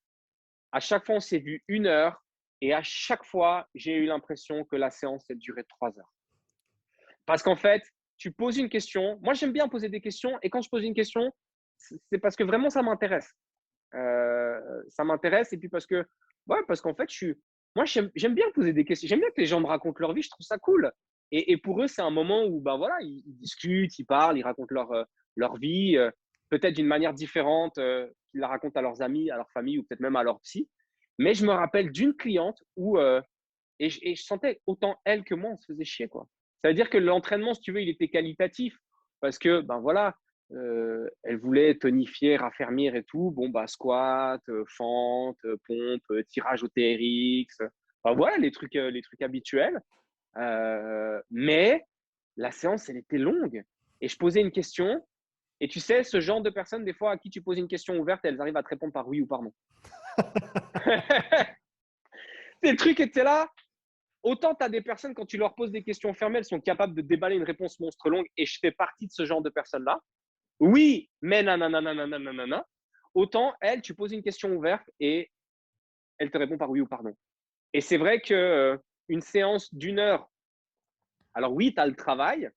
À chaque fois, on s'est vu 1 heure. Et à chaque fois, j'ai eu l'impression que la séance, elle durait 3 heures. Parce qu'en fait, tu poses une question. Moi, j'aime bien poser des questions. Et quand je pose une question, c'est parce que vraiment, ça m'intéresse. Ça m'intéresse. Et puis parce qu'en fait, moi, j'aime bien poser des questions. J'aime bien que les gens me racontent leur vie. Je trouve ça cool. Et pour eux, c'est un moment où, ben voilà, ils discutent, ils parlent, ils racontent leur vie, peut-être d'une manière différente qu'ils la racontent à leurs amis, à leur famille ou peut-être même à leur psy. Mais je me rappelle d'une cliente où, et je sentais autant elle que moi, on se faisait chier, quoi. Ça veut dire que l'entraînement, si tu veux, il était qualitatif parce que, ben voilà, elle voulait tonifier, raffermir et tout. Bon, bah, squat, fente, pompe, tirage au TRX. Enfin, voilà, les trucs habituels. Mais la séance, elle était longue. Et je posais une question. Et tu sais, ce genre de personnes, des fois, à qui tu poses une question ouverte, elles arrivent à te répondre par oui ou par non. Les trucs étaient là. Autant tu as des personnes, quand tu leur poses des questions fermées, elles sont capables de déballer une réponse monstre longue. Et je fais partie de ce genre de personnes-là. Oui, mais nanana, nanana, nanana. Autant, elle, tu poses une question ouverte et elle te répond par oui ou par non. Et c'est vrai que une séance d'1 heure, alors oui, tu as le travail,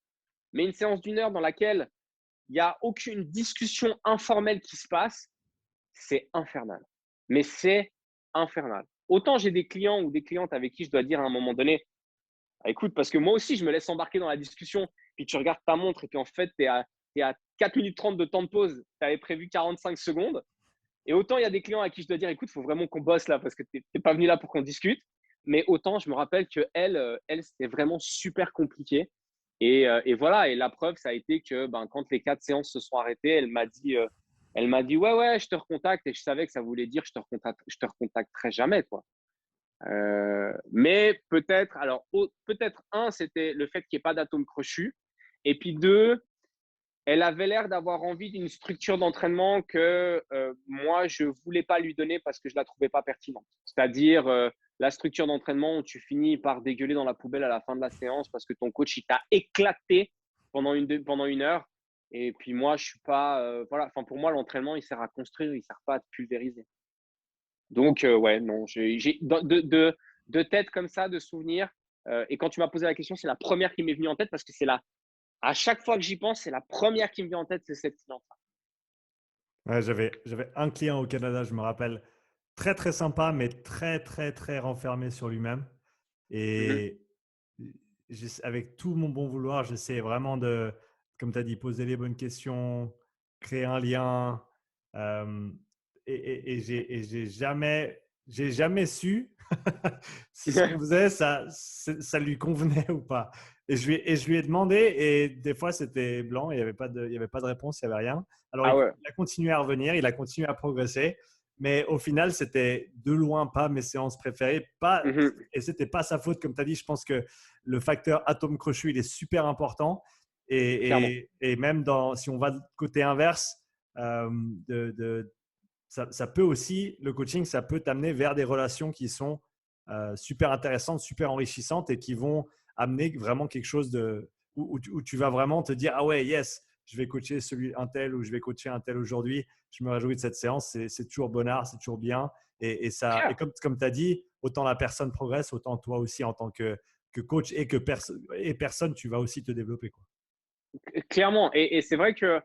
mais une séance d'1 heure dans laquelle il n'y a aucune discussion informelle qui se passe, c'est infernal. Mais c'est infernal. Autant j'ai des clients ou des clientes avec qui je dois dire à un moment donné, ah, écoute, parce que moi aussi, je me laisse embarquer dans la discussion, puis tu regardes ta montre et puis en fait, tu es à 4 minutes 30 de temps de pause, tu avais prévu 45 secondes. Et autant il y a des clients à qui je dois dire, écoute, il faut vraiment qu'on bosse là parce que tu n'es pas venu là pour qu'on discute. Mais autant, je me rappelle que elle c'était vraiment super compliqué. Et voilà, et la preuve, ça a été que ben, quand les 4 séances se sont arrêtées, elle m'a dit, ouais, ouais, je te recontacte. Et je savais que ça voulait dire, je te recontacterai jamais, quoi. Mais peut-être, alors, peut-être c'était le fait qu'il n'y ait pas d'atome crochu. Et puis deux, elle avait l'air d'avoir envie d'une structure d'entraînement que moi, je ne voulais pas lui donner parce que je ne la trouvais pas pertinente. C'est-à-dire la structure d'entraînement où tu finis par dégueuler dans la poubelle à la fin de la séance parce que ton coach, il t'a éclaté pendant une heure. Et puis moi, je suis pas… voilà, enfin, pour moi, l'entraînement, il sert à construire, il ne sert pas à te pulvériser. Donc, ouais, non, de tête comme ça, de souvenirs. Et quand tu m'as posé la question, c'est la première qui m'est venue en tête parce que à chaque fois que j'y pense, c'est la première qui me vient en tête, c'est cette cliente. Ouais, j'avais un client au Canada, je me rappelle, très très sympa, mais très très très renfermé sur lui-même. Mhm. Et avec tout mon bon vouloir, j'essayais vraiment de comme tu as dit, poser les bonnes questions, créer un lien. Euh, et j'ai jamais su si ce qu'on faisait, ça lui convenait ou pas. Et je lui ai demandé, et des fois c'était blanc, il n'y avait pas de réponse, il n'y avait rien. Alors Ah ouais. il a continué à revenir, il a continué à progresser, mais au final c'était de loin pas mes séances préférées. Mhm. Et c'était pas sa faute, comme tu as dit. Je pense que le facteur atome crochu, il est super important. Clairement. Et même si on va côté inverse, euh, ça peut aussi, le coaching, ça peut t'amener vers des relations qui sont super intéressantes, super enrichissantes et qui vont amener vraiment quelque chose où tu vas vraiment te dire, ah ouais, yes, je vais coacher un tel ou je vais coacher un tel aujourd'hui. Je me réjouis de cette séance. C'est toujours bonnard, c'est toujours bien. Et comme tu as dit, autant la personne progresse, autant toi aussi en tant que coach et personne, tu vas aussi te développer, quoi. Clairement. Et c'est vrai que,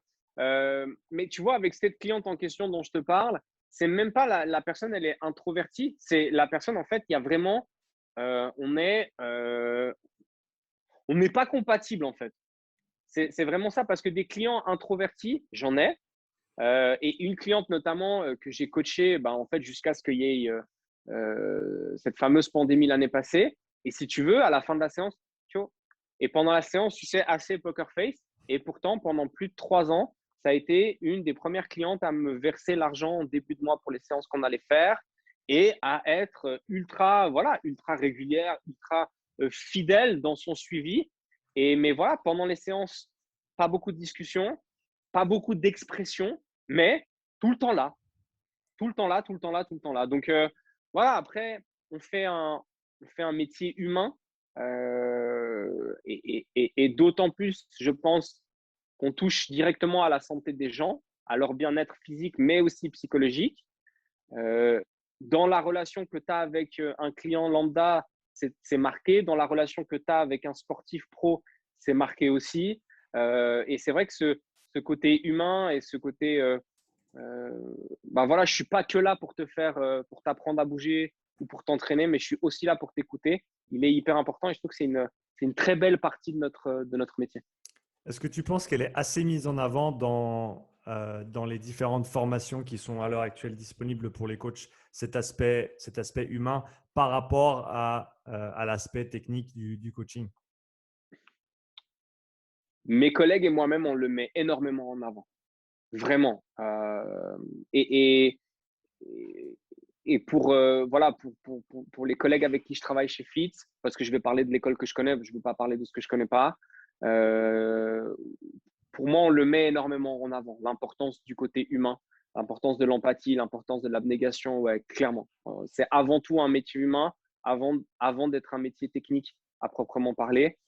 mais tu vois, avec cette cliente en question dont je te parle, c'est même pas la personne, elle est introvertie. C'est la personne, en fait, il y a vraiment, euh, on est, euh, on n'est pas compatible, en fait. C'est vraiment ça parce que des clients introvertis, j'en ai. Et une cliente notamment que j'ai coachée en fait, jusqu'à ce qu'il y ait cette fameuse pandémie l'année passée. Et si tu veux, à la fin de la séance, tu vois, et pendant la séance, tu sais, assez poker face. Et pourtant, pendant plus de 3 ans, ça a été une des premières clientes à me verser l'argent en début de mois pour les séances qu'on allait faire et à être ultra régulière, ultra fidèle dans son suivi. Mais voilà, pendant les séances, pas beaucoup de discussions, pas beaucoup d'expressions, mais tout le temps là, tout le temps là, tout le temps là, tout le temps là. Donc voilà, après, on fait un métier humain et d'autant plus, je pense, qu'on touche directement à la santé des gens, à leur bien-être physique, mais aussi psychologique. Euh, dans la relation que tu as avec un client lambda, c'est marqué. Dans la relation que tu as avec un sportif pro, c'est marqué aussi. Et c'est vrai que ce côté humain et ce côté, voilà, je suis pas que là pour te faire, pour t'apprendre à bouger ou pour t'entraîner, mais je suis aussi là pour t'écouter. Il est hyper important et je trouve que c'est une très belle partie de notre métier. Est-ce que tu penses qu'elle est assez mise en avant dans les différentes formations qui sont à l'heure actuelle disponibles pour les coachs, cet aspect humain par rapport à l'aspect technique du coaching? Mes collègues et moi-même, on le met énormément en avant. Vraiment. Et, et, et pour les collègues avec qui je travaille chez Fit, parce que je vais parler de l'école que je connais, je ne vais pas parler de ce que je ne connais pas. Euh, pour moi, on le met énormément en avant. L'importance du côté humain, l'importance de l'empathie, l'importance de l'abnégation, ouais, clairement. C'est avant tout un métier humain, avant d'être un métier technique à proprement parler.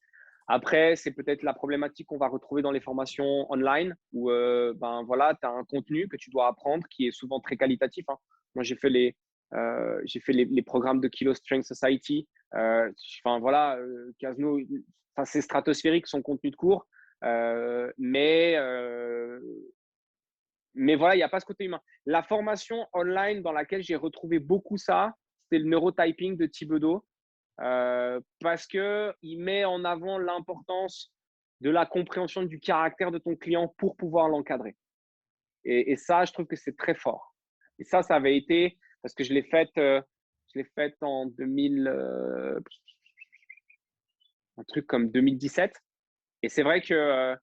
Après, c'est peut-être la problématique qu'on va retrouver dans les formations online où voilà, tu as un contenu que tu dois apprendre qui est souvent très qualitatif, hein. Moi, j'ai fait les programmes de Kilo Strength Society. Voilà, Casno, c'est stratosphérique son contenu de cours. Mais voilà, il n'y a pas ce côté humain. La formation online dans laquelle j'ai retrouvé beaucoup ça, c'était le neurotyping de Thibodeau parce qu'il met en avant l'importance de la compréhension du caractère de ton client pour pouvoir l'encadrer. Et ça, je trouve que c'est très fort. Et ça avait été, parce que je l'ai faite en 2000, un truc comme 2017. Et c'est vrai que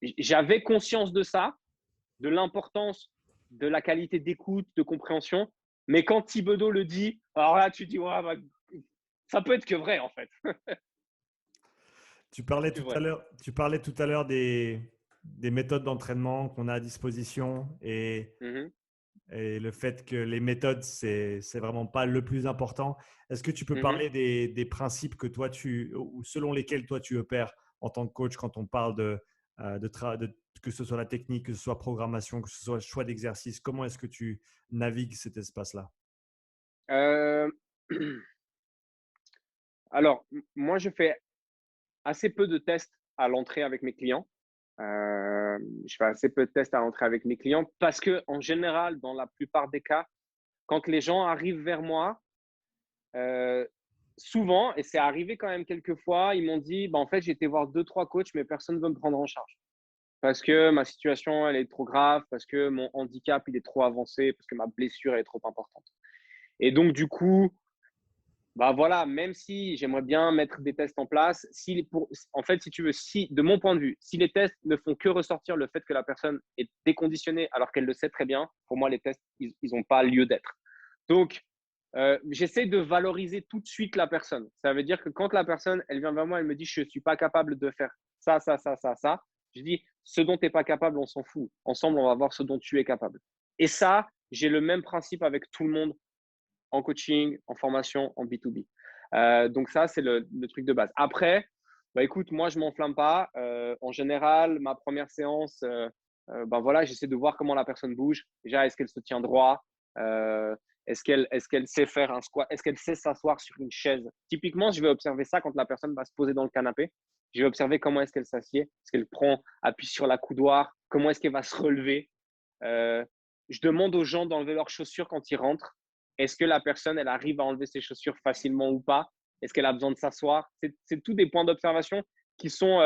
j'avais conscience de ça, de l'importance de la qualité d'écoute, de compréhension. Mais quand Thibodeau le dit, alors là, tu dis, ouais, ça peut être que vrai, en fait. Tu parlais C'est tout à vrai. l'heure, tu parlais tout à l'heure des méthodes d'entraînement qu'on a à disposition Mhm, et le fait que les méthodes, c'est vraiment pas le plus important. Est-ce que tu peux mhm. parler des principes ou selon lesquels toi tu opères en tant que coach quand on parle que ce soit la technique, que ce soit programmation, que ce soit choix d'exercice? Comment est-ce que tu navigues cet espace-là? Euh, Alors, moi, je fais assez peu de tests à l'entrée avec mes clients. Je fais assez peu de tests à l'entrée avec mes clients parce que, en général, dans la plupart des cas, quand les gens arrivent vers moi, euh, souvent, et c'est arrivé quand même quelques fois, ils m'ont dit, bah, en fait, j'ai été voir 2-3 coachs, mais personne ne veut me prendre en charge. Parce que ma situation, elle est trop grave, parce que mon handicap, il est trop avancé, parce que ma blessure, elle est trop importante. Et donc, du coup, bah voilà, même si j'aimerais bien mettre des tests en place, en fait, si tu veux, de mon point de vue, si les tests ne font que ressortir le fait que la personne est déconditionnée alors qu'elle le sait très bien, pour moi, les tests, ils n'ont pas lieu d'être. Donc, j'essaie de valoriser tout de suite la personne. Ça veut dire que quand la personne, elle vient vers moi, elle me dit, je ne suis pas capable de faire ça, ça, ça, ça, ça. Je dis, ce dont tu n'es pas capable, on s'en fout. Ensemble, on va voir ce dont tu es capable. Et ça, j'ai le même principe avec tout le monde en coaching, en formation, en B2B. Donc ça, c'est le truc de base. Après, bah écoute, moi, je m'enflamme pas. En général, ma première séance, bah voilà, j'essaie de voir comment la personne bouge. Déjà, est-ce qu'elle se tient droit? Est-ce qu'elle sait faire un squat? Est-ce qu'elle sait s'asseoir sur une chaise? Typiquement, je vais observer ça quand la personne va se poser dans le canapé. Je vais observer comment est-ce qu'elle s'assied. Est-ce qu'elle prend appui sur la coudoir? Comment est-ce qu'elle va se relever? Je demande aux gens d'enlever leurs chaussures quand ils rentrent. Est-ce que la personne, elle arrive à enlever ses chaussures facilement ou pas? Est-ce qu'elle a besoin de s'asseoir? C'est tous des points d'observation qui sont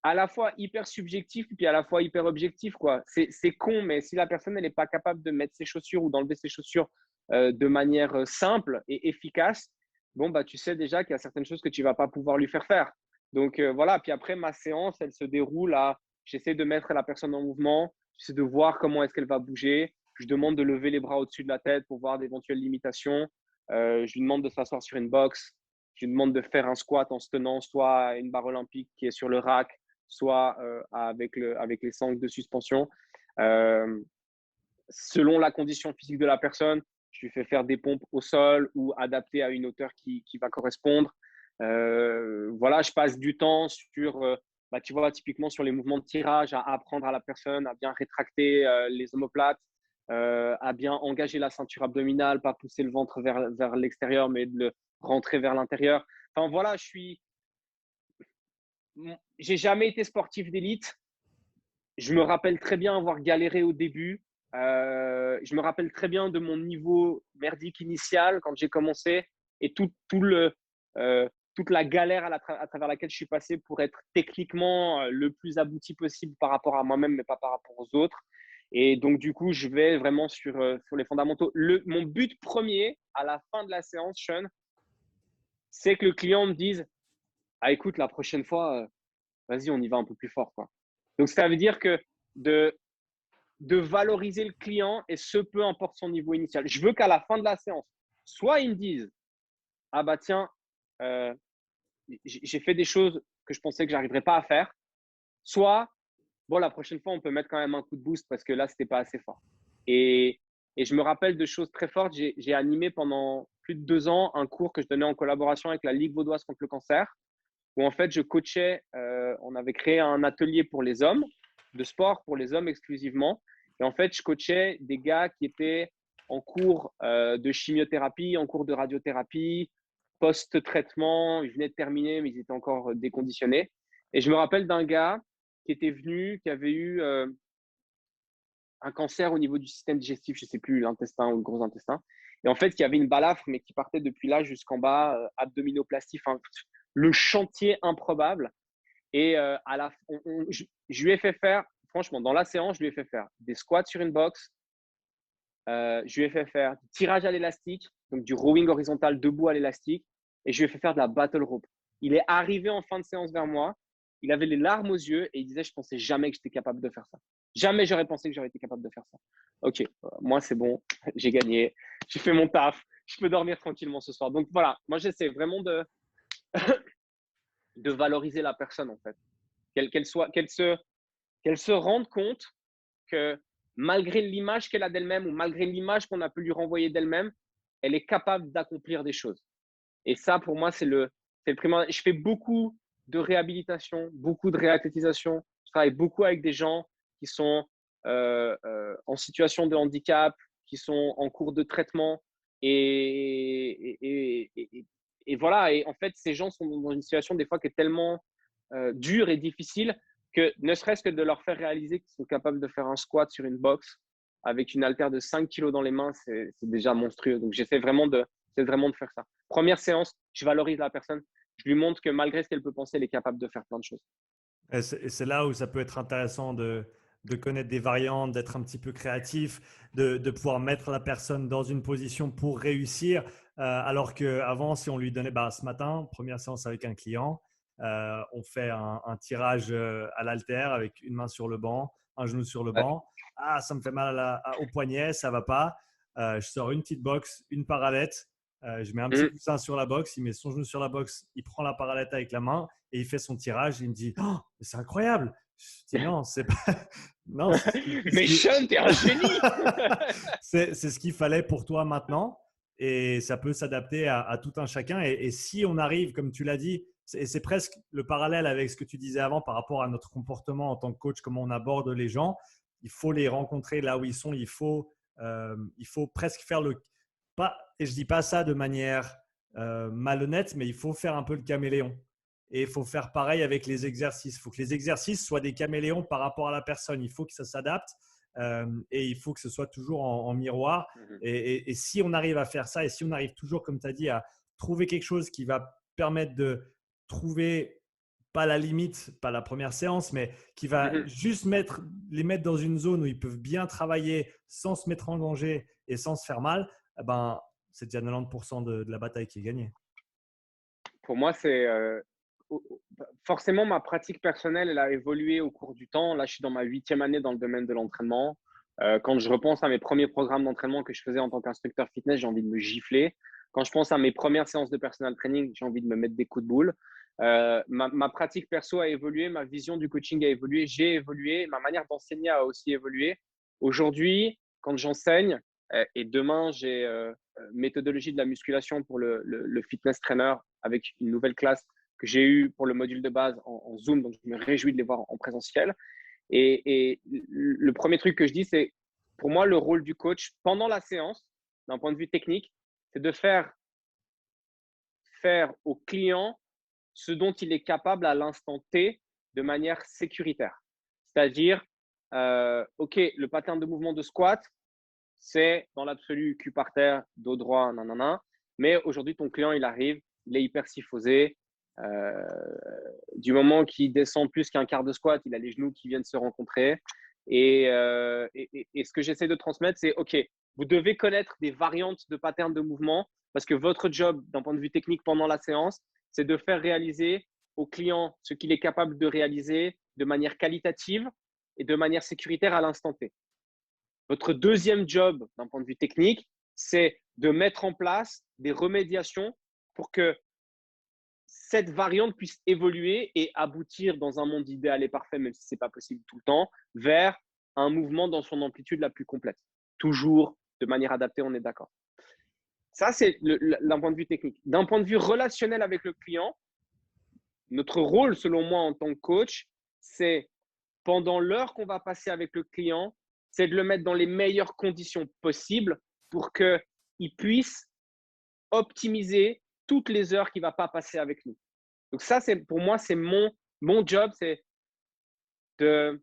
à la fois hyper subjectifs puis à la fois hyper objectifs, quoi. C'est con, mais si la personne, elle n'est pas capable de mettre ses chaussures ou d'enlever ses chaussures de manière simple et efficace, bon, bah, tu sais déjà qu'il y a certaines choses que tu ne vas pas pouvoir lui faire faire. Donc, voilà. Puis après, ma séance, elle se déroule à… J'essaie de mettre la personne en mouvement. J'essaie de voir comment est-ce qu'elle va bouger. Je demande de lever les bras au-dessus de la tête pour voir d'éventuelles limitations. Je lui demande de s'asseoir sur une box. Je lui demande de faire un squat en se tenant soit à une barre olympique qui est sur le rack, soit avec les sangles de suspension. Selon la condition physique de la personne, je lui fais faire des pompes au sol ou adaptées à une hauteur qui va correspondre. Voilà, je passe du temps sur, bah, tu vois, typiquement sur les mouvements de tirage, à apprendre à la personne à bien rétracter les omoplates, à bien engager la ceinture abdominale, pas pousser le ventre vers l'extérieur, mais de le rentrer vers l'intérieur. Enfin voilà, j'ai jamais été sportif d'élite. Je me rappelle très bien avoir galéré au début. Je me rappelle très bien de mon niveau merdique initial quand j'ai commencé et toute la galère à travers laquelle je suis passé pour être techniquement le plus abouti possible par rapport à moi-même, mais pas par rapport aux autres. Et donc, du coup, je vais vraiment sur les fondamentaux. Mon but premier à la fin de la séance, Sean, c'est que le client me dise, ah, écoute, la prochaine fois, vas-y, on y va un peu plus fort, quoi. Donc, ça veut dire que de valoriser le client et ce, peu importe son niveau initial. Je veux qu'à la fin de la séance, soit ils me disent, ah bah tiens, j'ai fait des choses que je pensais que j'arriverais pas à faire, soit, bon, la prochaine fois, on peut mettre quand même un coup de boost parce que là, c'était pas assez fort. Et je me rappelle de choses très fortes. J'ai animé pendant plus de 2 ans un cours que je donnais en collaboration avec la Ligue vaudoise contre le cancer, où en fait, je coachais, on avait créé un atelier pour les hommes, de sport pour les hommes exclusivement. Et en fait, je coachais des gars qui étaient en cours de chimiothérapie, en cours de radiothérapie, post-traitement. Ils venaient de terminer, mais ils étaient encore déconditionnés. Et je me rappelle d'un gars qui était venu, qui avait eu un cancer au niveau du système digestif, je ne sais plus, l'intestin ou le gros intestin. Et en fait, qui avait une balafre, mais qui partait depuis là jusqu'en bas, abdominoplastie, enfin, le chantier improbable. Et je lui ai fait faire, franchement, dans la séance, je lui ai fait faire des squats sur une box. Je lui ai fait faire du tirage à l'élastique, donc du rowing horizontal debout à l'élastique. Et je lui ai fait faire de la battle rope. Il est arrivé en fin de séance vers moi. Il avait les larmes aux yeux et il disait, je pensais jamais que j'étais capable de faire ça. Jamais j'aurais pensé que j'aurais été capable de faire ça. Ok, moi c'est bon, j'ai gagné, j'ai fait mon taf, je peux dormir tranquillement ce soir. Donc voilà, moi j'essaie vraiment de valoriser la personne en fait. Qu'elle se rende compte que malgré l'image qu'elle a d'elle-même ou malgré l'image qu'on a pu lui renvoyer d'elle-même, elle est capable d'accomplir des choses. Et ça, pour moi, c'est le primordial. Je fais beaucoup de réhabilitation, beaucoup de réathlétisation. Je travaille beaucoup avec des gens qui sont en situation de handicap, qui sont en cours de traitement. Et voilà. Et en fait, ces gens sont dans une situation des fois qui est tellement dure et difficile que ne serait-ce que de leur faire réaliser qu'ils sont capables de faire un squat sur une box avec une haltère de 5 kilos dans les mains, c'est déjà monstrueux. Donc, j'essaie vraiment de C'est vraiment de faire ça. Première séance, je valorise la personne. Je lui montre que malgré ce qu'elle peut penser, elle est capable de faire plein de choses. Et c'est là où ça peut être intéressant de connaître des variantes, d'être un petit peu créatif, de pouvoir mettre la personne dans une position pour réussir. Alors qu'avant, si on lui donnait, ce matin, première séance avec un client, on fait un tirage à l'haltère avec une main sur le banc, un genou sur le Ouais. banc. Ah, ça me fait mal au poignet, ça va pas. Je sors une petite box, une parallèle. Je mets un petit coussin sur la box, il met son genou sur la box, il prend la parallèle avec la main et il fait son tirage. Il me dit oh, c'est incroyable. Je dis non, c'est pas. Non, Mais Sean, t'es un génie. c'est ce qu'il fallait pour toi maintenant et ça peut s'adapter à tout un chacun. Et si on arrive, comme tu l'as dit, c'est presque le parallèle avec ce que tu disais avant par rapport à notre comportement en tant que coach, comment on aborde les gens. Il faut les rencontrer là où ils sont. Il faut presque faire le pas, et je dis pas ça de manière malhonnête, mais il faut faire un peu le caméléon. Et il faut faire pareil avec les exercices. Il faut que les exercices soient des caméléons par rapport à la personne. Il faut que ça s'adapte et il faut que ce soit toujours en miroir. Et si on arrive à faire ça et si on arrive toujours, comme tu as dit, à trouver quelque chose qui va permettre de trouver, pas la limite, pas la première séance, mais qui va juste les mettre dans une zone où ils peuvent bien travailler sans se mettre en danger et sans se faire mal, c'est déjà 90% de la bataille qui est gagnée. Pour moi, c'est forcément ma pratique personnelle, elle a évolué au cours du temps. Là, je suis dans ma 8e année dans le domaine de l'entraînement. Quand je repense à mes premiers programmes d'entraînement que je faisais en tant qu'instructeur fitness, j'ai envie de me gifler. Quand je pense à mes premières séances de personal training, j'ai envie de me mettre des coups de boule. Ma pratique perso a évolué, ma vision du coaching a évolué, j'ai évolué, ma manière d'enseigner a aussi évolué. Aujourd'hui, quand j'enseigne, et demain, j'ai méthodologie de la musculation pour le fitness trainer avec une nouvelle classe que j'ai eue pour le module de base en Zoom, donc je me réjouis de les voir en présentiel. Et le premier truc que je dis, c'est pour moi, le rôle du coach pendant la séance, d'un point de vue technique, c'est de faire au client ce dont il est capable à l'instant T de manière sécuritaire. C'est-à-dire, OK, le pattern de mouvement de squat, c'est dans l'absolu cul par terre, dos droit, nanana. Mais aujourd'hui, ton client, il arrive, il est hyper syphosé. Du moment qu'il descend plus qu'un quart de squat, il a les genoux qui viennent se rencontrer. Et ce que j'essaie de transmettre, c'est OK, vous devez connaître des variantes de patterns de mouvement parce que votre job, d'un point de vue technique pendant la séance, c'est de faire réaliser au client ce qu'il est capable de réaliser de manière qualitative et de manière sécuritaire à l'instant T. Votre deuxième job, d'un point de vue technique, c'est de mettre en place des remédiations pour que cette variante puisse évoluer et aboutir dans un monde idéal et parfait, même si ce n'est pas possible tout le temps, vers un mouvement dans son amplitude la plus complète. Toujours de manière adaptée, on est d'accord. Ça, c'est d'un point de vue technique. D'un point de vue relationnel avec le client, notre rôle, selon moi, en tant que coach, c'est pendant l'heure qu'on va passer avec le client, c'est de le mettre dans les meilleures conditions possibles pour qu'il puisse optimiser toutes les heures qu'il ne va pas passer avec nous. Donc ça, pour moi, c'est mon job, c'est de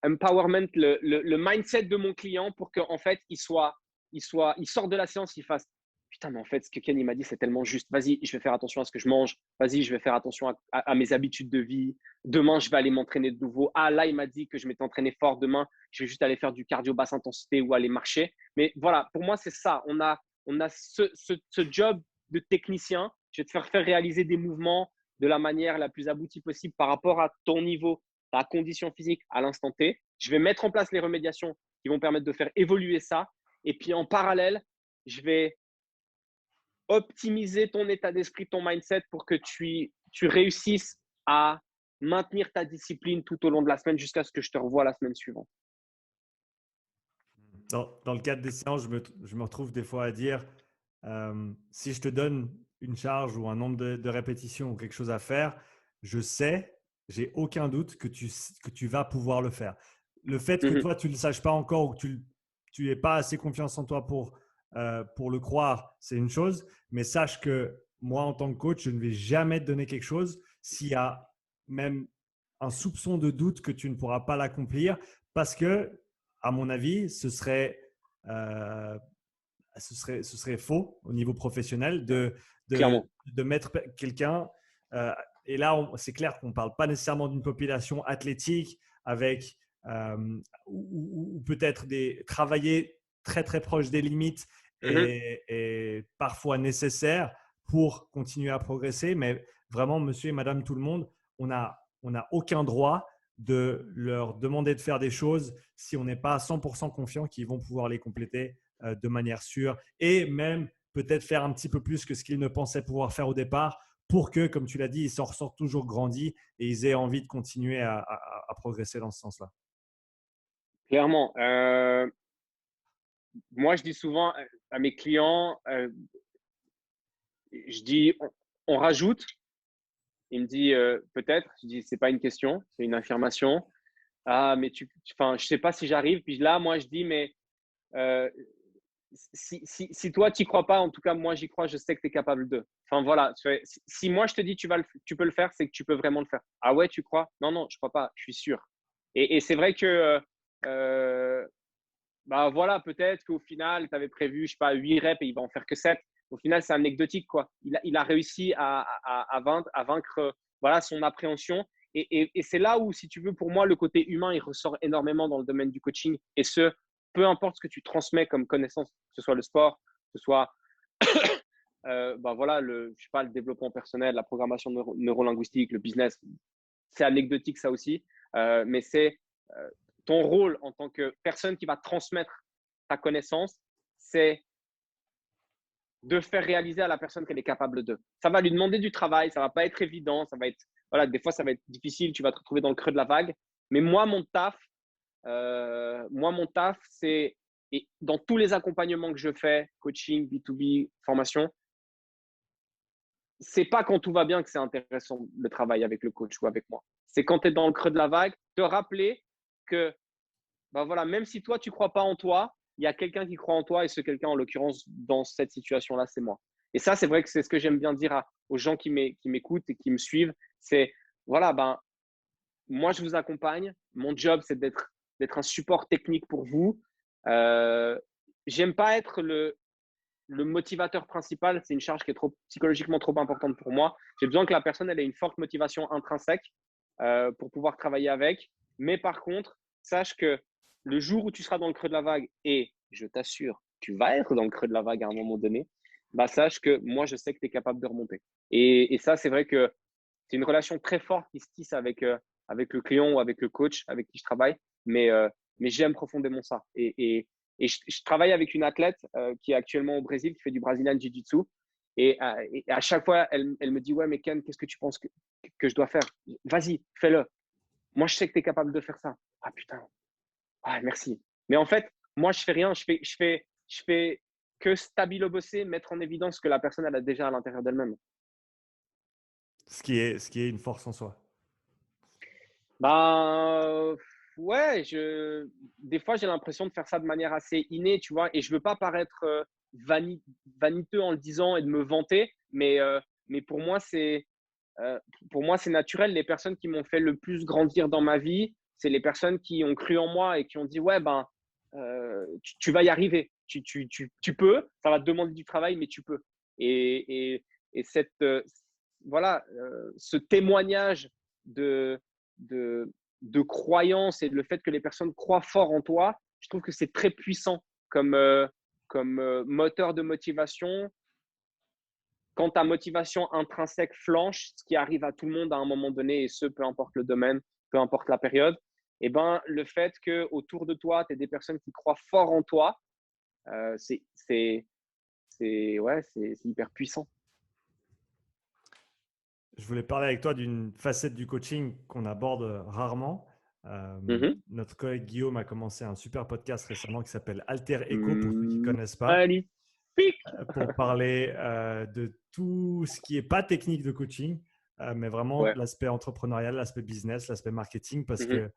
empowerment, le mindset de mon client pour qu'en fait, il sorte de la séance, il fasse putain, mais en fait, ce que Ken il m'a dit, c'est tellement juste. Vas-y, je vais faire attention à ce que je mange. Vas-y, je vais faire attention à mes habitudes de vie. Demain, je vais aller m'entraîner de nouveau. Ah, là, il m'a dit que je m'étais entraîné fort. Demain, je vais juste aller faire du cardio basse intensité ou aller marcher. Mais voilà, pour moi, c'est ça. On a ce job de technicien. Je vais te faire réaliser des mouvements de la manière la plus aboutie possible par rapport à ton niveau, ta condition physique à l'instant T. Je vais mettre en place les remédiations qui vont permettre de faire évoluer ça. Et puis, en parallèle, je vais optimiser ton état d'esprit, ton mindset pour que tu réussisses à maintenir ta discipline tout au long de la semaine jusqu'à ce que je te revoie la semaine suivante. Dans le cadre des séances, je me retrouve des fois à dire, si je te donne une charge ou un nombre de répétitions ou quelque chose à faire, je sais, j'ai aucun doute que tu vas pouvoir le faire. Le fait que toi, tu ne le saches pas encore ou que tu n'aies pas assez confiance en toi pour le croire, c'est une chose. Mais sache que moi, en tant que coach, je ne vais jamais te donner quelque chose s'il y a même un soupçon de doute que tu ne pourras pas l'accomplir parce que, à mon avis, ce serait ce serait faux au niveau professionnel de Clairement. mettre quelqu'un. Et là, c'est clair qu'on ne parle pas nécessairement d'une population athlétique avec ou peut-être travailler très très proche des limites et parfois nécessaire pour continuer à progresser. Mais vraiment, monsieur et madame tout le monde, on n'a aucun droit de leur demander de faire des choses si on n'est pas à 100% confiant qu'ils vont pouvoir les compléter de manière sûre et même peut-être faire un petit peu plus que ce qu'ils ne pensaient pouvoir faire au départ pour que, comme tu l'as dit, ils s'en ressortent toujours grandis et ils aient envie de continuer à progresser dans ce sens-là. Clairement. Moi, je dis souvent à mes clients, je dis, on rajoute. Il me dit, peut-être. Je dis, c'est pas une question, c'est une affirmation. Ah, mais je sais pas si j'arrive. Puis là, moi, je dis, mais euh, si toi, tu n'y crois pas, en tout cas, moi, j'y crois, je sais que tu es capable de. Enfin, voilà. Si moi, je te dis, tu peux le faire, c'est que tu peux vraiment le faire. Ah ouais, tu crois? Non, non, je crois pas, je suis sûr. Et c'est vrai que, bah voilà, peut-être qu'au final, tu avais prévu, je sais pas, 8 reps et il va en faire que 7. Au final, c'est anecdotique, quoi. Il a réussi à vaincre voilà, son appréhension. Et c'est là où, si tu veux, pour moi, le côté humain, il ressort énormément dans le domaine du coaching. Et peu importe ce que tu transmets comme connaissance, que ce soit le sport, que ce soit bah voilà, je sais pas, le développement personnel, la programmation neurolinguistique, le business, c'est anecdotique ça aussi. Mais c'est ton rôle en tant que personne qui va transmettre ta connaissance, c'est de faire réaliser à la personne qu'elle est capable de. Ça va lui demander du travail, ça va pas être évident, ça va être, voilà, des fois ça va être difficile, tu vas te retrouver dans le creux de la vague. Mais moi, mon taf, c'est, et dans tous les accompagnements que je fais, coaching, B2B, formation, c'est pas quand tout va bien que c'est intéressant le travail avec le coach ou avec moi. C'est quand tu es dans le creux de la vague, te rappeler que bah voilà, même si toi, tu ne crois pas en toi, il y a quelqu'un qui croit en toi et ce quelqu'un, en l'occurrence, dans cette situation-là, c'est moi. Et ça, c'est vrai que c'est ce que j'aime bien dire aux gens qui m'écoutent et qui me suivent. C'est, voilà, ben, moi, je vous accompagne. Mon job, c'est d'être un support technique pour vous. J'aime pas être le motivateur principal. C'est une charge qui est psychologiquement trop importante pour moi. J'ai besoin que la personne elle ait une forte motivation intrinsèque pour pouvoir travailler avec. Mais par contre, sache que le jour où tu seras dans le creux de la vague, et je t'assure, tu vas être dans le creux de la vague à un moment donné, bah sache que moi, je sais que tu es capable de remonter. Et ça, c'est vrai que c'est une relation très forte qui se tisse avec le client ou avec le coach avec qui je travaille. Mais j'aime profondément ça. Et je travaille avec une athlète qui est actuellement au Brésil, qui fait du Brazilian Jiu-Jitsu. Et à chaque fois, elle me dit, ouais, mais Ken, qu'est-ce que tu penses que je dois faire? Vas-y, fais-le. Moi, je sais que tu es capable de faire ça. Ah putain, ah, merci. Mais en fait, moi, je fais rien. Je fais que stabilo-bosser, mettre en évidence ce que la personne elle a déjà à l'intérieur d'elle-même. Ce qui est une force en soi. Ben, ouais, des fois, j'ai l'impression de faire ça de manière assez innée, tu vois, et je veux pas paraître vaniteux en le disant et de me vanter, mais pour moi, c'est naturel. Les personnes qui m'ont fait le plus grandir dans ma vie, c'est les personnes qui ont cru en moi et qui ont dit, ouais, ben, tu vas y arriver. Tu peux, ça va te demander du travail, mais tu peux. Et voilà, ce témoignage de, de croyance et le fait que les personnes croient fort en toi, je trouve que c'est très puissant comme moteur de motivation. Quand ta motivation intrinsèque flanche, ce qui arrive à tout le monde à un moment donné, et ce, peu importe le domaine, peu importe la période, et ben, le fait qu'autour de toi, tu aies des personnes qui croient fort en toi, c'est hyper puissant. Je voulais parler avec toi d'une facette du coaching qu'on aborde rarement. Notre collègue Guillaume a commencé un super podcast récemment qui s'appelle Alter Echo, pour ceux qui ne connaissent pas, pour parler de tout ce qui n'est pas technique de coaching, mais vraiment l'aspect entrepreneurial, l'aspect business, l'aspect marketing, parce que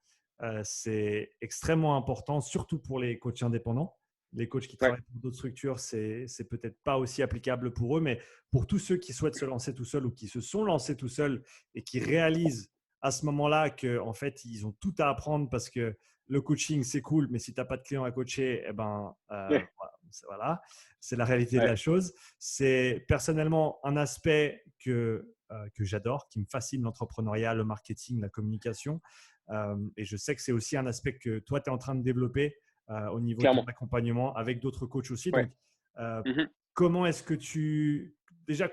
c'est extrêmement important, surtout pour les coachs indépendants. Les coachs qui travaillent pour d'autres structures, c'est peut-être pas aussi applicable pour eux, mais pour tous ceux qui souhaitent se lancer tout seuls ou qui se sont lancés tout seuls et qui réalisent à ce moment-là qu'en fait, ils ont tout à apprendre parce que le coaching, c'est cool, mais si tu n'as pas de clients à coacher, eh ben, Ouais. voilà, c'est la réalité de Ouais. la chose. C'est personnellement un aspect que j'adore, qui me fascine, l'entrepreneuriat, le marketing, la communication. Et je sais que c'est aussi un aspect que toi, tu es en train de développer au niveau de ton Clairement. accompagnement avec d'autres coachs aussi. Ouais. Donc, euh, Mhm. comment est-ce que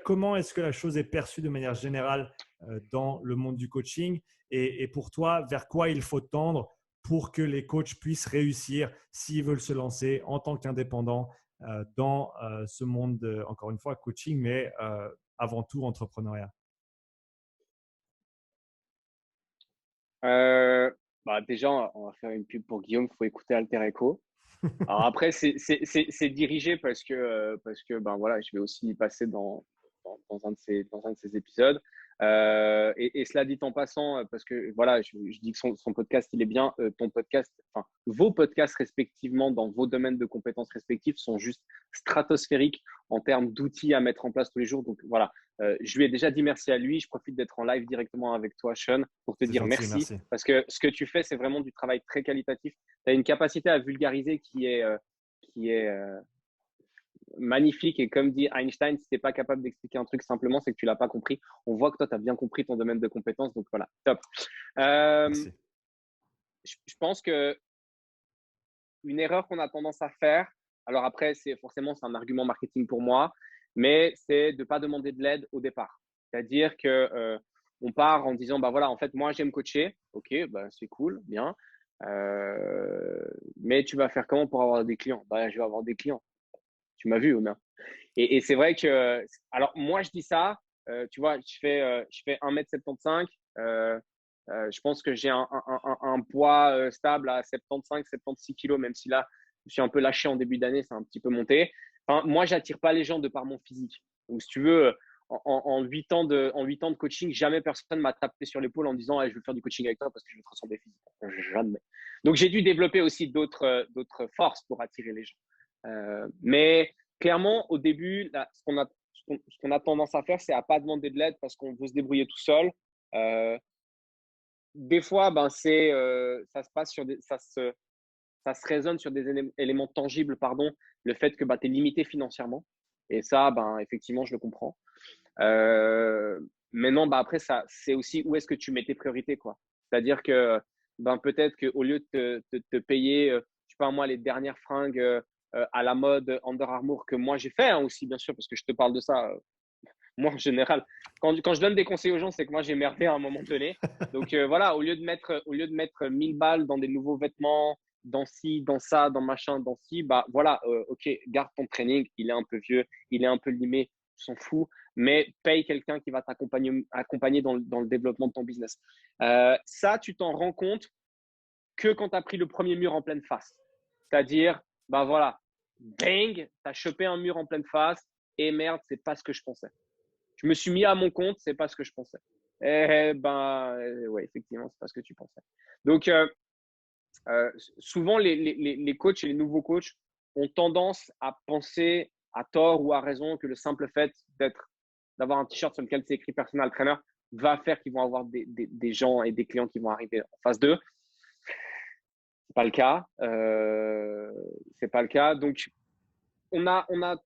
comment est-ce que la chose est perçue de manière générale dans le monde du coaching et pour toi, vers quoi il faut tendre pour que les coachs puissent réussir s'ils veulent se lancer en tant qu'indépendants dans ce monde, encore une fois, coaching, mais avant tout entrepreneuriat. Euh, déjà, on va faire une pub pour Guillaume. Il faut écouter Alter Echo. Alors après, c'est dirigé parce que ben voilà, je vais aussi y passer dans un de ces épisodes. Et cela dit en passant, parce que voilà, je dis que son podcast, il est bien. Ton podcast, enfin, vos podcasts respectivement dans vos domaines de compétences respectifs sont juste stratosphériques en termes d'outils à mettre en place tous les jours. Donc voilà, je lui ai déjà dit merci à lui. Je profite d'être en live directement avec toi, Sean, pour te C'est dire gentil, merci merci. parce que ce que tu fais, c'est vraiment du travail très qualitatif. Tu as une capacité à vulgariser qui est magnifique. Et comme dit Einstein, si tu n'es pas capable d'expliquer un truc simplement, c'est que tu ne l'as pas compris. On voit que toi, tu as bien compris ton domaine de compétences. Donc voilà, top. Euh, Merci. je pense que une erreur qu'on a tendance à faire, alors après, c'est un argument marketing pour moi, mais c'est de ne pas demander de l'aide au départ. C'est-à-dire que on part en disant, bah voilà, en fait, moi, j'aime coacher. Ok, bah, c'est cool, bien. Mais tu vas faire comment pour avoir des clients? Bah, je vais avoir des clients. Tu m'as vu, Omer. Et c'est vrai que, alors moi, je dis ça, tu vois, je fais 1m75. Je pense que j'ai un poids stable à 75-76 kilos, même si là, je suis un peu lâché en début d'année, c'est un petit peu monté. Enfin, moi, j'attire pas les gens de par mon physique. Donc, si tu veux, en 8 ans de coaching, jamais personne m'a tapé sur l'épaule en disant je veux faire du coaching avec toi parce que je veux te ressembler physiquement. Jamais. Donc, j'ai dû développer aussi d'autres forces pour attirer les gens. Mais clairement, au début, là, ce qu'on a tendance à faire, c'est à pas demander de l'aide parce qu'on veut se débrouiller tout seul. Des fois, ben, ça se passe ça se résonne sur des éléments tangibles, pardon, le fait que bah, tu es limité financièrement. Et ça, ben, effectivement, je le comprends. Maintenant, bah, après, ça, c'est aussi où est-ce que tu mets tes priorités, quoi. C'est-à-dire que ben, peut-être qu'au lieu de te payer, je sais pas moi, les dernières fringues à la mode Under Armour que moi j'ai fait hein, aussi, bien sûr, parce que je te parle de ça, moi en général. Quand je donne des conseils aux gens, c'est que moi j'ai merdé à un moment donné. Donc voilà, au lieu de mettre 1000 balles dans des nouveaux vêtements, dans ci, dans ça, dans machin, dans ci, bah voilà, ok, garde ton training, il est un peu vieux, il est un peu limé, tu s'en fous, mais paye quelqu'un qui va t'accompagner dans le développement de ton business. Ça, tu t'en rends compte que quand tu as pris le premier mur en pleine face. C'est-à-dire, bah voilà, bang, tu as chopé un mur en pleine face et merde, c'est pas ce que je pensais. Je me suis mis à mon compte, c'est pas ce que je pensais. Eh ben, ouais, effectivement, c'est pas ce que tu pensais. Donc, souvent, les coachs et les nouveaux coachs ont tendance à penser à tort ou à raison que le simple fait d'avoir un t-shirt sur lequel c'est écrit personal trainer va faire qu'ils vont avoir des gens et des clients qui vont arriver en face d'eux. C'est pas le cas. C'est pas le cas. Donc, on a, on a,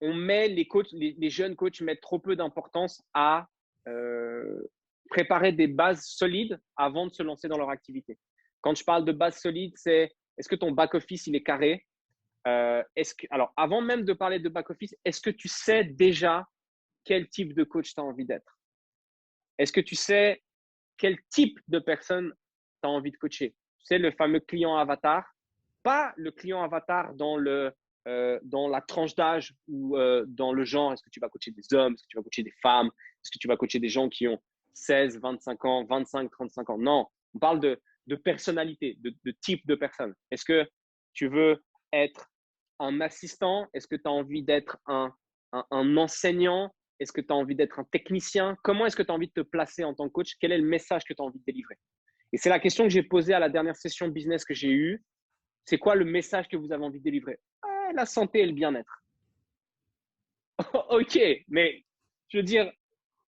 on met les coachs, les jeunes coachs mettent trop peu d'importance à euh, préparer des bases solides avant de se lancer dans leur activité. Quand je parle de base solide, c'est est-ce que ton back office il est carré? Alors, avant même de parler de back office, est-ce que tu sais déjà quel type de coach tu as envie d'être? Est-ce que tu sais quel type de personne tu as envie de coacher? Tu sais, le fameux client avatar, pas le client avatar dans la tranche d'âge ou dans le genre. Est-ce que tu vas coacher des hommes? Est-ce que tu vas coacher des femmes? Est-ce que tu vas coacher des gens qui ont 16, 25 ans, 25, 35 ans? Non, on parle de personnalité, de type de personne. Est-ce que tu veux être un assistant? Est-ce que tu as envie d'être un enseignant? Est-ce que tu as envie d'être un technicien? Comment est-ce que tu as envie de te placer en tant que coach? Quel est le message que tu as envie de délivrer? Et c'est la question que j'ai posée à la dernière session business que j'ai eue. C'est quoi le message que vous avez envie de délivrer? La santé et le bien-être. Ok, mais je veux dire,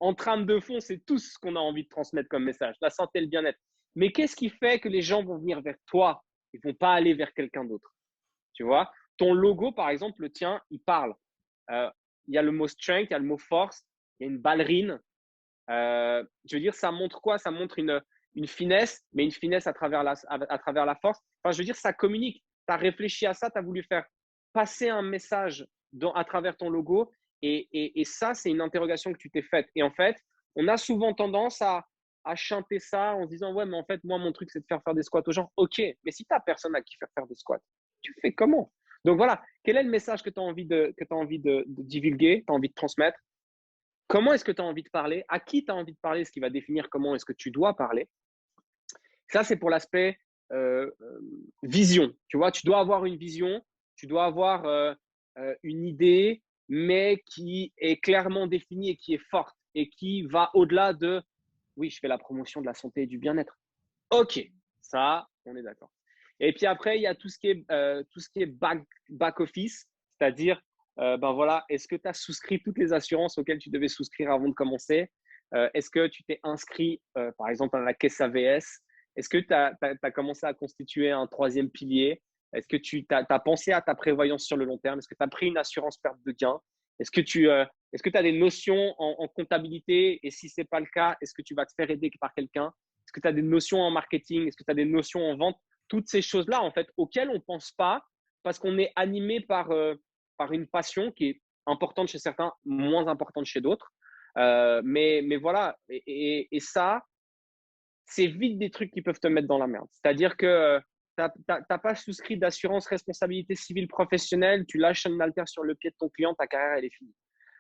en trame de fond, c'est tout ce qu'on a envie de transmettre comme message. La santé et le bien-être. Mais qu'est-ce qui fait que les gens vont venir vers toi? Ils ne vont pas aller vers quelqu'un d'autre. Tu vois? Ton logo, par exemple, le tien, il parle. Il y a le mot strength, il y a le mot force, il y a une ballerine. Je veux dire, ça montre quoi? Ça montre une finesse, mais une finesse à travers la force. Enfin, je veux dire, ça communique. Tu as réfléchi à ça, tu as voulu faire passer un message à travers ton logo. Et ça, c'est une interrogation que tu t'es faite. Et en fait, on a souvent tendance à chanter ça en se disant, ouais, mais en fait, moi, mon truc, c'est de faire des squats aux gens. OK, mais si tu n'as personne à qui faire des squats, tu fais comment? Donc voilà, quel est le message que tu as envie de divulguer, tu as envie de transmettre? Comment est-ce que tu as envie de parler? À qui tu as envie de parler? Ce qui va définir comment est-ce que tu dois parler. Ça, c'est pour l'aspect vision. Tu vois, tu dois avoir une vision, tu dois avoir une idée, mais qui est clairement définie et qui est forte et qui va au-delà de oui, je fais la promotion de la santé et du bien-être. OK, ça, on est d'accord. Et puis après, il y a tout ce qui est back office, c'est-à-dire, ben voilà, est-ce que tu as souscrit toutes les assurances auxquelles tu devais souscrire avant de commencer? Est-ce que tu t'es inscrit, par exemple, à la caisse AVS? Est-ce que tu as commencé à constituer un troisième pilier? Est-ce que tu as pensé à ta prévoyance sur le long terme? Est-ce que tu as pris une assurance perte de gain? Est-ce que tu as des notions en comptabilité? Et si ce n'est pas le cas, est-ce que tu vas te faire aider par quelqu'un? Est-ce que tu as des notions en marketing? Est-ce que tu as des notions en vente? Toutes ces choses-là, en fait, auxquelles on ne pense pas parce qu'on est animé par une passion qui est importante chez certains, moins importante chez d'autres. Mais voilà, et ça, c'est vite des trucs qui peuvent te mettre dans la merde. C'est-à-dire que tu n'as pas souscrit d'assurance responsabilité civile professionnelle, tu lâches un haltère sur le pied de ton client, ta carrière, elle est finie.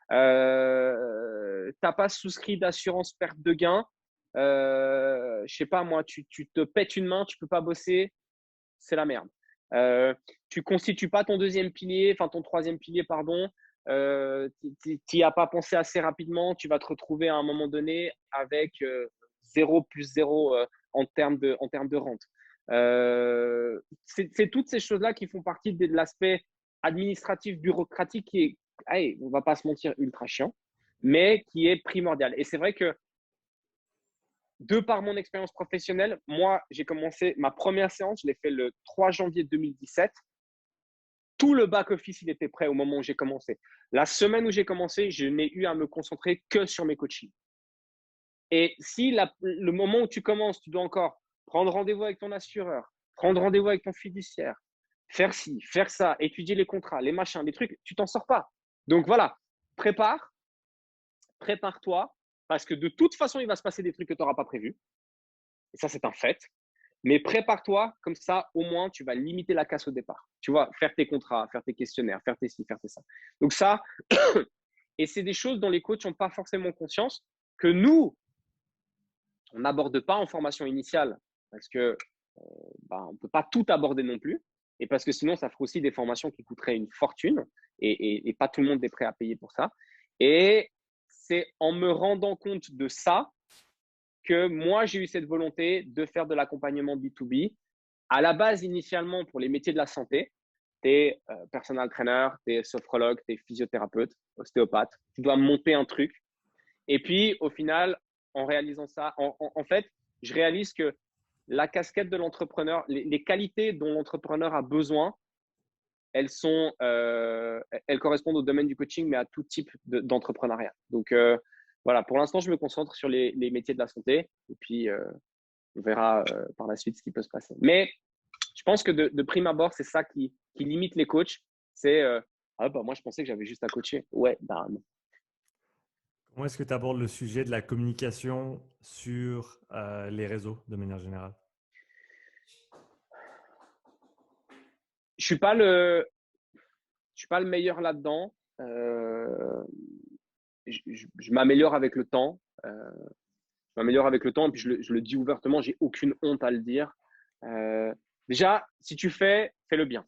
Tu n'as pas souscrit d'assurance perte de gain. Je sais pas, moi, tu te pètes une main, tu peux pas bosser, c'est la merde. Tu constitues pas ton deuxième pilier, enfin ton troisième pilier, pardon. Tu n'y as pas pensé assez rapidement, tu vas te retrouver à un moment donné avec 0 plus 0 en termes de rente. C'est toutes ces choses-là qui font partie de l'aspect administratif, bureaucratique qui est, allez, on va pas se mentir, ultra chiant, mais qui est primordial. Et c'est vrai que de par mon expérience professionnelle, moi, j'ai commencé ma première séance, je l'ai fait le 3 janvier 2017. Tout le back-office, il était prêt au moment où j'ai commencé. La semaine où j'ai commencé, je n'ai eu à me concentrer que sur mes coachings. Et si le moment où tu commences, tu dois encore prendre rendez-vous avec ton assureur, prendre rendez-vous avec ton fiduciaire, faire ci, faire ça, étudier les contrats, les machins, les trucs, tu t'en sors pas. Donc voilà, prépare-toi, parce que de toute façon, il va se passer des trucs que tu n'auras pas prévus. Et ça, c'est un fait. Mais prépare-toi, comme ça, au moins, tu vas limiter la casse au départ. Tu vois, faire tes contrats, faire tes questionnaires, faire tes ci, faire tes ça. Donc ça, et c'est des choses dont les coachs n'ont pas forcément conscience que nous, on n'aborde pas en formation initiale parce que on ne peut pas tout aborder non plus. Et parce que sinon, ça ferait aussi des formations qui coûteraient une fortune et pas tout le monde est prêt à payer pour ça. Et c'est en me rendant compte de ça que moi, j'ai eu cette volonté de faire de l'accompagnement B2B. À la base, initialement, pour les métiers de la santé, tu es personal trainer, tu es sophrologue, tu es physiothérapeute, ostéopathe. Tu dois monter un truc. Et puis, au final, en réalisant ça, en fait, je réalise que la casquette de l'entrepreneur, les qualités dont l'entrepreneur a besoin, elles correspondent au domaine du coaching, mais à tout type d'entrepreneuriat. Donc, voilà, pour l'instant, je me concentre sur les métiers de la santé et puis on verra par la suite ce qui peut se passer. Mais je pense que de prime abord, c'est ça qui limite les coachs. C'est moi, je pensais que j'avais juste à coacher. Ouais, bah non. Comment est-ce que tu abordes le sujet de la communication sur les réseaux de manière générale? Je suis pas le meilleur là-dedans. Je m'améliore avec le temps. Je m'améliore avec le temps et puis je le dis ouvertement, j'ai aucune honte à le dire. Déjà, si tu fais-le bien.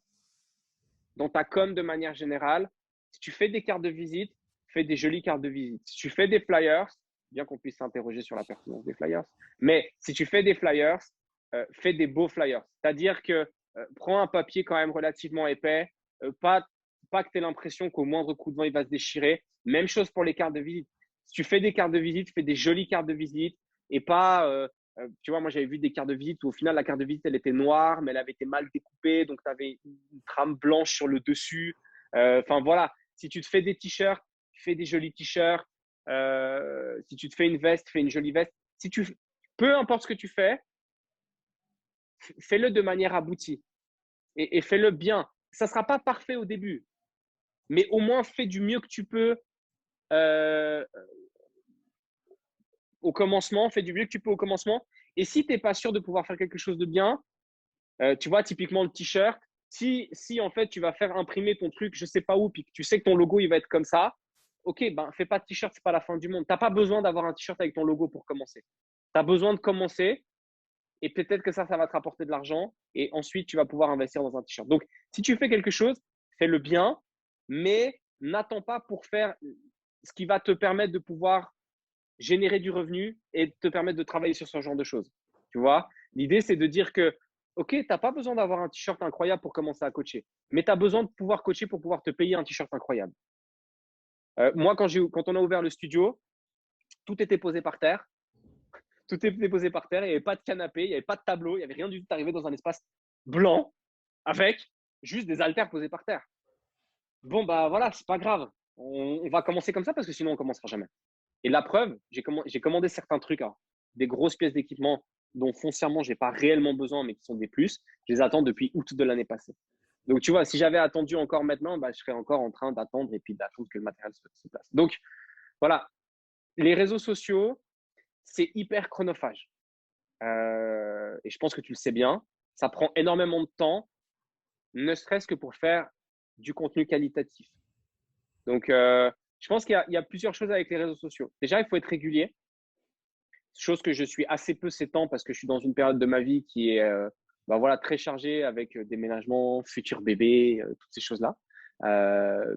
Dans ta com de manière générale, si tu fais des cartes de visite, fais des jolies cartes de visite. Si tu fais des flyers, bien qu'on puisse s'interroger sur la pertinence des flyers, mais si tu fais des flyers, fais des beaux flyers. C'est-à-dire que prends un papier quand même relativement épais, pas que tu aies l'impression qu'au moindre coup de vent, il va se déchirer. Même chose pour les cartes de visite. Si tu fais des cartes de visite, fais des jolies cartes de visite et pas Tu vois, moi, j'avais vu des cartes de visite où au final, la carte de visite, elle était noire, mais elle avait été mal découpée. Donc, tu avais une trame blanche sur le dessus. Enfin, voilà. Si tu te fais des t-shirts, fais des jolis t-shirts. Si tu te fais une veste, fais une jolie veste. Peu importe ce que tu fais, fais-le de manière aboutie et fais-le bien. Ça ne sera pas parfait au début, mais au moins fais du mieux que tu peux au commencement. Fais du mieux que tu peux au commencement. Et si tu n'es pas sûr de pouvoir faire quelque chose de bien, tu vois, typiquement le t-shirt, si en fait tu vas faire imprimer ton truc, je ne sais pas où, puis que tu sais que ton logo il va être comme ça, ok, ben fais pas de t-shirt, c'est pas la fin du monde. Tu n'as pas besoin d'avoir un t-shirt avec ton logo pour commencer. Tu as besoin de commencer et peut-être que ça va te rapporter de l'argent et ensuite tu vas pouvoir investir dans un t-shirt. Donc, si tu fais quelque chose, fais-le bien, mais n'attends pas pour faire ce qui va te permettre de pouvoir générer du revenu et te permettre de travailler sur ce genre de choses. Tu vois, l'idée, c'est de dire que, OK, tu n'as pas besoin d'avoir un t-shirt incroyable pour commencer à coacher, mais tu as besoin de pouvoir coacher pour pouvoir te payer un t-shirt incroyable. Moi, quand on a ouvert le studio, tout était posé par terre. Tout était posé par terre. Il n'y avait pas de canapé, il n'y avait pas de tableau, il n'y avait rien du tout. Arrivé dans un espace blanc avec juste des haltères posés par terre. Bon, bah voilà, c'est pas grave. On va commencer comme ça parce que sinon, on ne commencera jamais. Et la preuve, j'ai commandé certains trucs, hein, des grosses pièces d'équipement dont foncièrement, je n'ai pas réellement besoin, mais qui sont des plus. Je les attends depuis août de l'année passée. Donc, tu vois, si j'avais attendu encore maintenant, bah, je serais encore en train d'attendre et puis d'attendre que le matériel se place. Donc, voilà, les réseaux sociaux, c'est hyper chronophage. Et je pense que tu le sais bien. Ça prend énormément de temps, ne serait-ce que pour faire du contenu qualitatif. Donc, je pense qu'il y a plusieurs choses avec les réseaux sociaux. Déjà, il faut être régulier. Chose que je suis assez peu ces temps parce que je suis dans une période de ma vie qui est voilà, très chargée avec déménagement, futur bébé, toutes ces choses-là.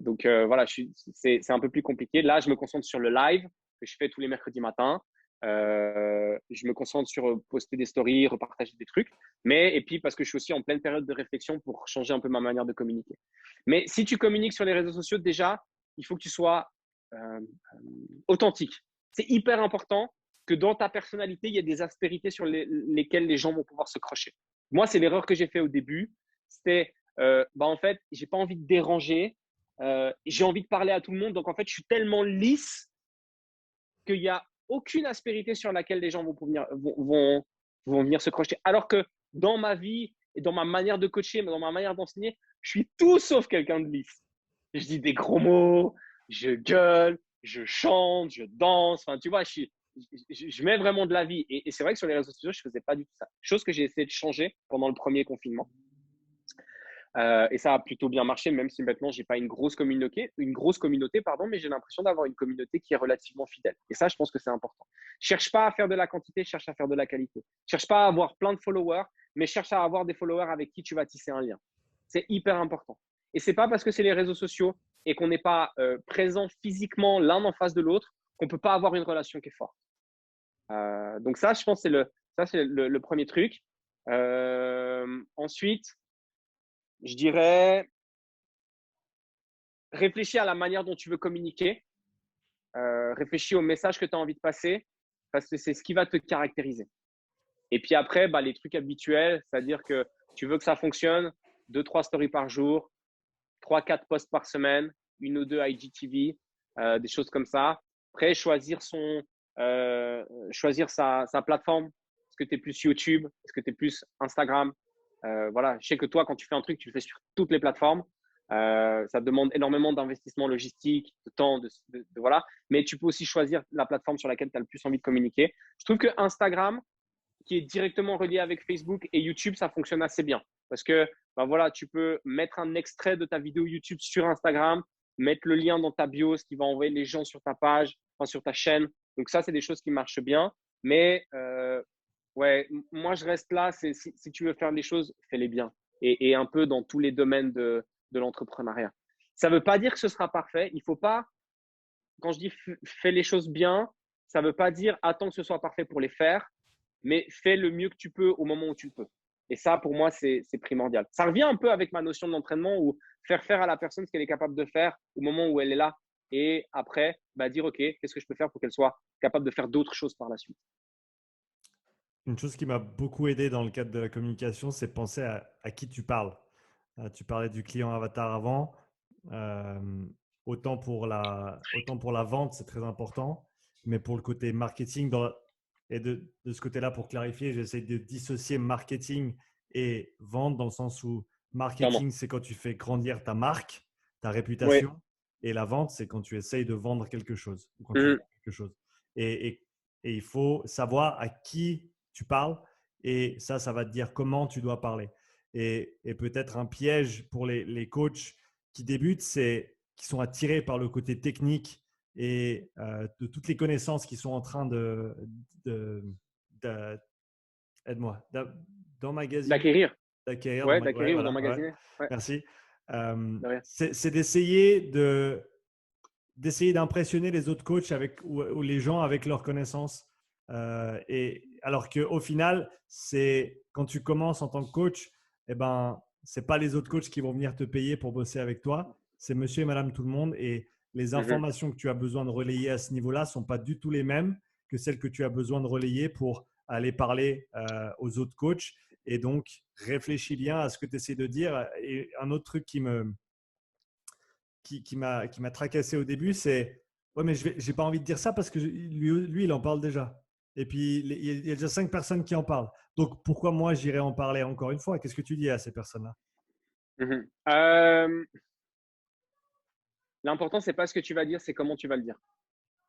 Donc voilà, c'est un peu plus compliqué. Là, je me concentre sur le live que je fais tous les mercredis matins. Je me concentre sur poster des stories, repartager des trucs. Et puis parce que je suis aussi en pleine période de réflexion pour changer un peu ma manière de communiquer. Mais si tu communiques sur les réseaux sociaux, déjà, il faut que tu sois authentique. C'est hyper important que dans ta personnalité, il y a des aspérités sur lesquelles les gens vont pouvoir se crocher. Moi, c'est l'erreur que j'ai fait au début. C'était, en fait, j'ai pas envie de déranger. J'ai envie de parler à tout le monde. Donc, en fait, je suis tellement lisse qu'il n'y a aucune aspérité sur laquelle les gens vont venir se crocher. Alors que dans ma vie et dans ma manière de coacher, dans ma manière d'enseigner, je suis tout sauf quelqu'un de lisse. Je dis des gros mots, je gueule, je chante, je danse. Enfin, tu vois, je mets vraiment de la vie. Et c'est vrai que sur les réseaux sociaux, je ne faisais pas du tout ça. Chose que j'ai essayé de changer pendant le premier confinement. Et ça a plutôt bien marché, même si maintenant, je n'ai pas une grosse communauté, mais j'ai l'impression d'avoir une communauté qui est relativement fidèle. Et ça, je pense que c'est important. Cherche pas à faire de la quantité, cherche à faire de la qualité. Cherche pas à avoir plein de followers, mais cherche à avoir des followers avec qui tu vas tisser un lien. C'est hyper important. Et c'est pas parce que c'est les réseaux sociaux et qu'on n'est pas présent physiquement l'un en face de l'autre qu'on ne peut pas avoir une relation qui est forte. Donc ça, je pense que c'est le premier truc. Ensuite, je dirais, réfléchis à la manière dont tu veux communiquer. Réfléchis au message que tu as envie de passer parce que c'est ce qui va te caractériser. Et puis après, les trucs habituels, c'est-à-dire que tu veux que ça fonctionne, 2-3 stories par jour, 3-4 posts par semaine, 1 ou 2 IGTV, des choses comme ça. Après, choisir sa plateforme. Est-ce que tu es plus YouTube? Est-ce que tu es plus Instagram? Voilà, je sais que toi, quand tu fais un truc, tu le fais sur toutes les plateformes. Ça demande énormément d'investissement logistique, de temps, voilà. Mais tu peux aussi choisir la plateforme sur laquelle tu as le plus envie de communiquer. Je trouve que Instagram, qui est directement relié avec Facebook et YouTube, ça fonctionne assez bien. Parce que voilà, tu peux mettre un extrait de ta vidéo YouTube sur Instagram, mettre le lien dans ta bio, ce qui va envoyer les gens sur ta page, sur ta chaîne. Donc ça, c'est des choses qui marchent bien. Mais ouais, moi, je reste là. Si tu veux faire les choses, fais-les bien. Et un peu dans tous les domaines de l'entrepreneuriat. Ça ne veut pas dire que ce sera parfait. Il ne faut pas, quand je dis fais les choses bien, ça ne veut pas dire attends que ce soit parfait pour les faire, mais fais le mieux que tu peux au moment où tu le peux. Et ça, pour moi, c'est primordial. Ça revient un peu avec ma notion de l'entraînement où faire à la personne ce qu'elle est capable de faire au moment où elle est là. Et après, dire, OK, qu'est-ce que je peux faire pour qu'elle soit capable de faire d'autres choses par la suite. Une chose qui m'a beaucoup aidé dans le cadre de la communication, c'est penser à qui tu parles. Tu parlais du client avatar avant. Euh, autant pour la vente, c'est très important, mais pour le côté marketing, et de ce côté-là, pour clarifier, j'essaie de dissocier marketing et vente dans le sens où Clairement. marketing, c'est quand tu fais grandir ta marque, ta Oui. réputation, et la vente, c'est quand tu essayes de vendre quelque chose ou quand tu Mhm. vends quelque chose. Et il faut savoir à qui tu parles et ça va te dire comment tu dois parler. Et peut-être un piège pour les coachs qui débutent, c'est qu'ils sont attirés par le côté technique et de toutes les connaissances qu'ils sont en train de, de aide-moi, d'emmagasiner, D'acquérir. d'acquérir, Ouais, ouais, d'acquérir ou voilà, ouais, d'emmagasiner. Ouais, merci. de rien. C'est d'essayer d'impressionner les autres coachs ou les gens avec leurs connaissances. Et alors qu'au final, c'est quand tu commences en tant que coach, eh ben, c'est pas les autres coachs qui vont venir te payer pour bosser avec toi, c'est monsieur et madame tout le monde. Et les Mhm. informations que tu as besoin de relayer à ce niveau-là sont pas du tout les mêmes que celles que tu as besoin de relayer pour aller parler aux autres coachs. Et donc, réfléchis bien à ce que tu essaies de dire. Et un autre truc qui m'a tracassé au début, c'est ouais, mais j'ai pas envie de dire ça parce que lui, il en parle déjà. Et puis, il y a déjà 5 personnes qui en parlent. Donc, pourquoi moi, j'irais en parler encore une fois? Qu'est-ce que tu dis à ces personnes-là? Mhm. L'important, c'est pas ce que tu vas dire, c'est comment tu vas le dire.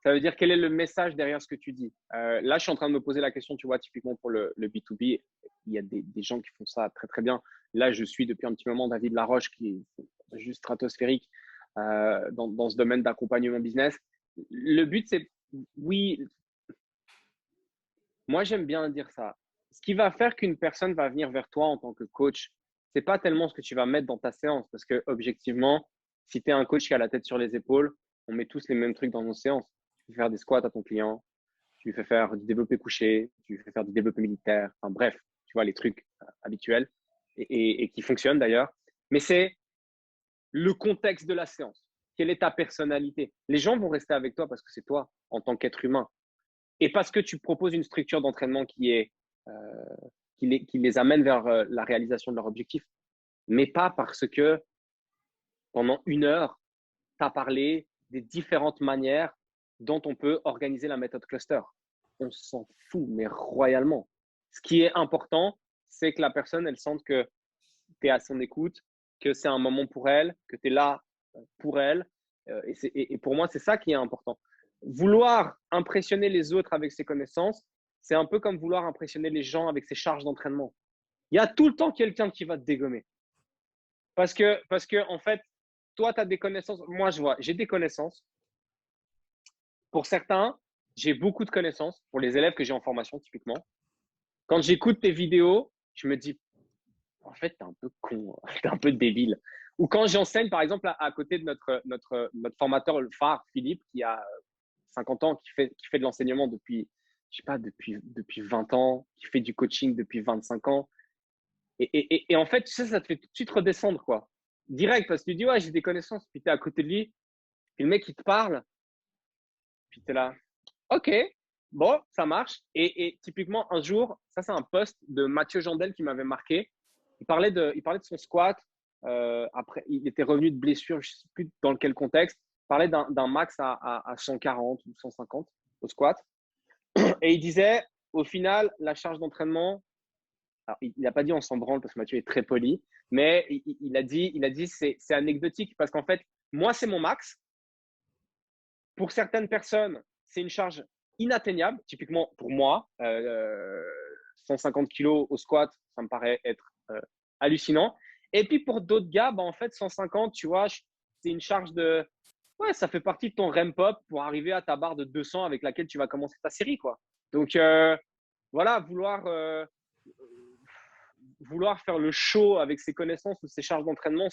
Ça veut dire quel est le message derrière ce que tu dis. Là, je suis en train de me poser la question, tu vois, typiquement pour le B2B, il y a des gens qui font ça très, très bien. Là, je suis depuis un petit moment David Laroche, qui est juste stratosphérique dans ce domaine d'accompagnement business. Le but, c'est, oui, moi, j'aime bien dire ça. Ce qui va faire qu'une personne va venir vers toi en tant que coach, c'est pas tellement ce que tu vas mettre dans ta séance, parce que objectivement, si tu es un coach qui a la tête sur les épaules, on met tous les mêmes trucs dans nos séances. Tu fais faire des squats à ton client, tu lui fais faire du développé couché, tu lui fais faire du développé militaire, enfin bref, tu vois les trucs habituels et qui fonctionnent d'ailleurs. Mais c'est le contexte de la séance. Quelle est ta personnalité? Les gens vont rester avec toi parce que c'est toi en tant qu'être humain et parce que tu proposes une structure d'entraînement euh, qui les amène vers la réalisation de leur objectif, mais pas parce que pendant 1 heure, tu as parlé des différentes manières dont on peut organiser la méthode cluster. On s'en fout, mais royalement. Ce qui est important, c'est que la personne, elle sente que tu es à son écoute, que c'est un moment pour elle, que tu es là pour elle. Et pour moi, c'est ça qui est important. Vouloir impressionner les autres avec ses connaissances, c'est un peu comme vouloir impressionner les gens avec ses charges d'entraînement. Il y a tout le temps quelqu'un qui va te dégommer. Parce que en fait, toi, tu as des connaissances. Moi, je vois, j'ai des connaissances. Pour certains, j'ai beaucoup de connaissances. Pour les élèves que j'ai en formation, typiquement. Quand j'écoute tes vidéos, je me dis, en fait, t'es un peu con, t'es un peu débile. Ou quand j'enseigne, par exemple, à côté de notre formateur le phare, Philippe, qui a 50 ans, qui fait de l'enseignement depuis, je sais pas, depuis 20 ans, qui fait du coaching depuis 25 ans. Et en fait, tu sais, ça te fait tout de suite redescendre, quoi. Direct, parce que tu dis, ouais, j'ai des connaissances, puis tu es à côté de lui, puis le mec, il te parle, puis tu es là, ok, bon, ça marche. Et typiquement, un jour, ça, c'est un post de Mathieu Jandel qui m'avait marqué. Il parlait de son squat. Après, il était revenu de blessure, je ne sais plus dans quel contexte. Il parlait d'un max à 140 ou 150 au squat. Et il disait, au final, la charge d'entraînement, alors, il n'a pas dit on s'en branle parce que Mathieu est très poli, mais il a dit c'est anecdotique parce qu'en fait, moi, c'est mon max. Pour certaines personnes, c'est une charge inatteignable. Typiquement, pour moi, 150 kilos au squat, ça me paraît être hallucinant. Et puis pour d'autres gars, bah, en fait, 150, tu vois, c'est une charge de. Ouais, ça fait partie de ton ramp-up pour arriver à ta barre de 200 avec laquelle tu vas commencer ta série, quoi. Donc, voilà, vouloir faire le show avec ses connaissances ou ses charges d'entraînement,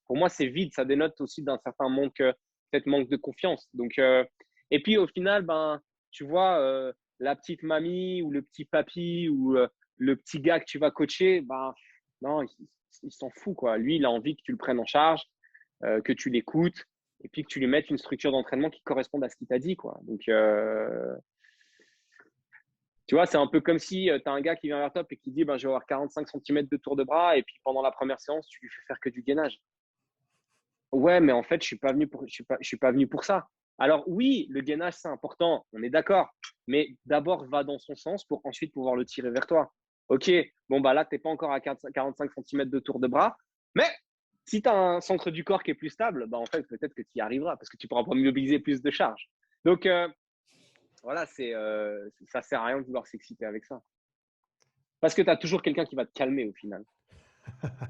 pour moi, c'est vide. Ça dénote aussi d'un certain manque, peut-être manque de confiance. Donc, et puis au final, ben, tu vois, la petite mamie ou le petit papy ou le petit gars que tu vas coacher, ben, non, il s'en fout, quoi. Lui, il a envie que tu le prennes en charge, que tu l'écoutes et puis que tu lui mettes une structure d'entraînement qui corresponde à ce qu'il t'a dit, quoi. Donc, Tu vois, c'est un peu comme si tu as un gars qui vient vers toi et qui dit ben, je vais avoir 45 cm de tour de bras et puis pendant la première séance, tu lui fais faire que du gainage. Ouais, mais en fait, je suis pas venu pour ça. Alors oui, le gainage, c'est important, on est d'accord. Mais d'abord, va dans son sens pour ensuite pouvoir le tirer vers toi. Ok, bon, bah là, tu n'es pas encore à 45 cm de tour de bras. Mais si tu as un centre du corps qui est plus stable, bah en fait, peut-être que tu y arriveras parce que tu pourras mobiliser plus de charges. Donc, voilà, ça sert à rien de vouloir s'exciter avec ça. Parce que tu as toujours quelqu'un qui va te calmer au final.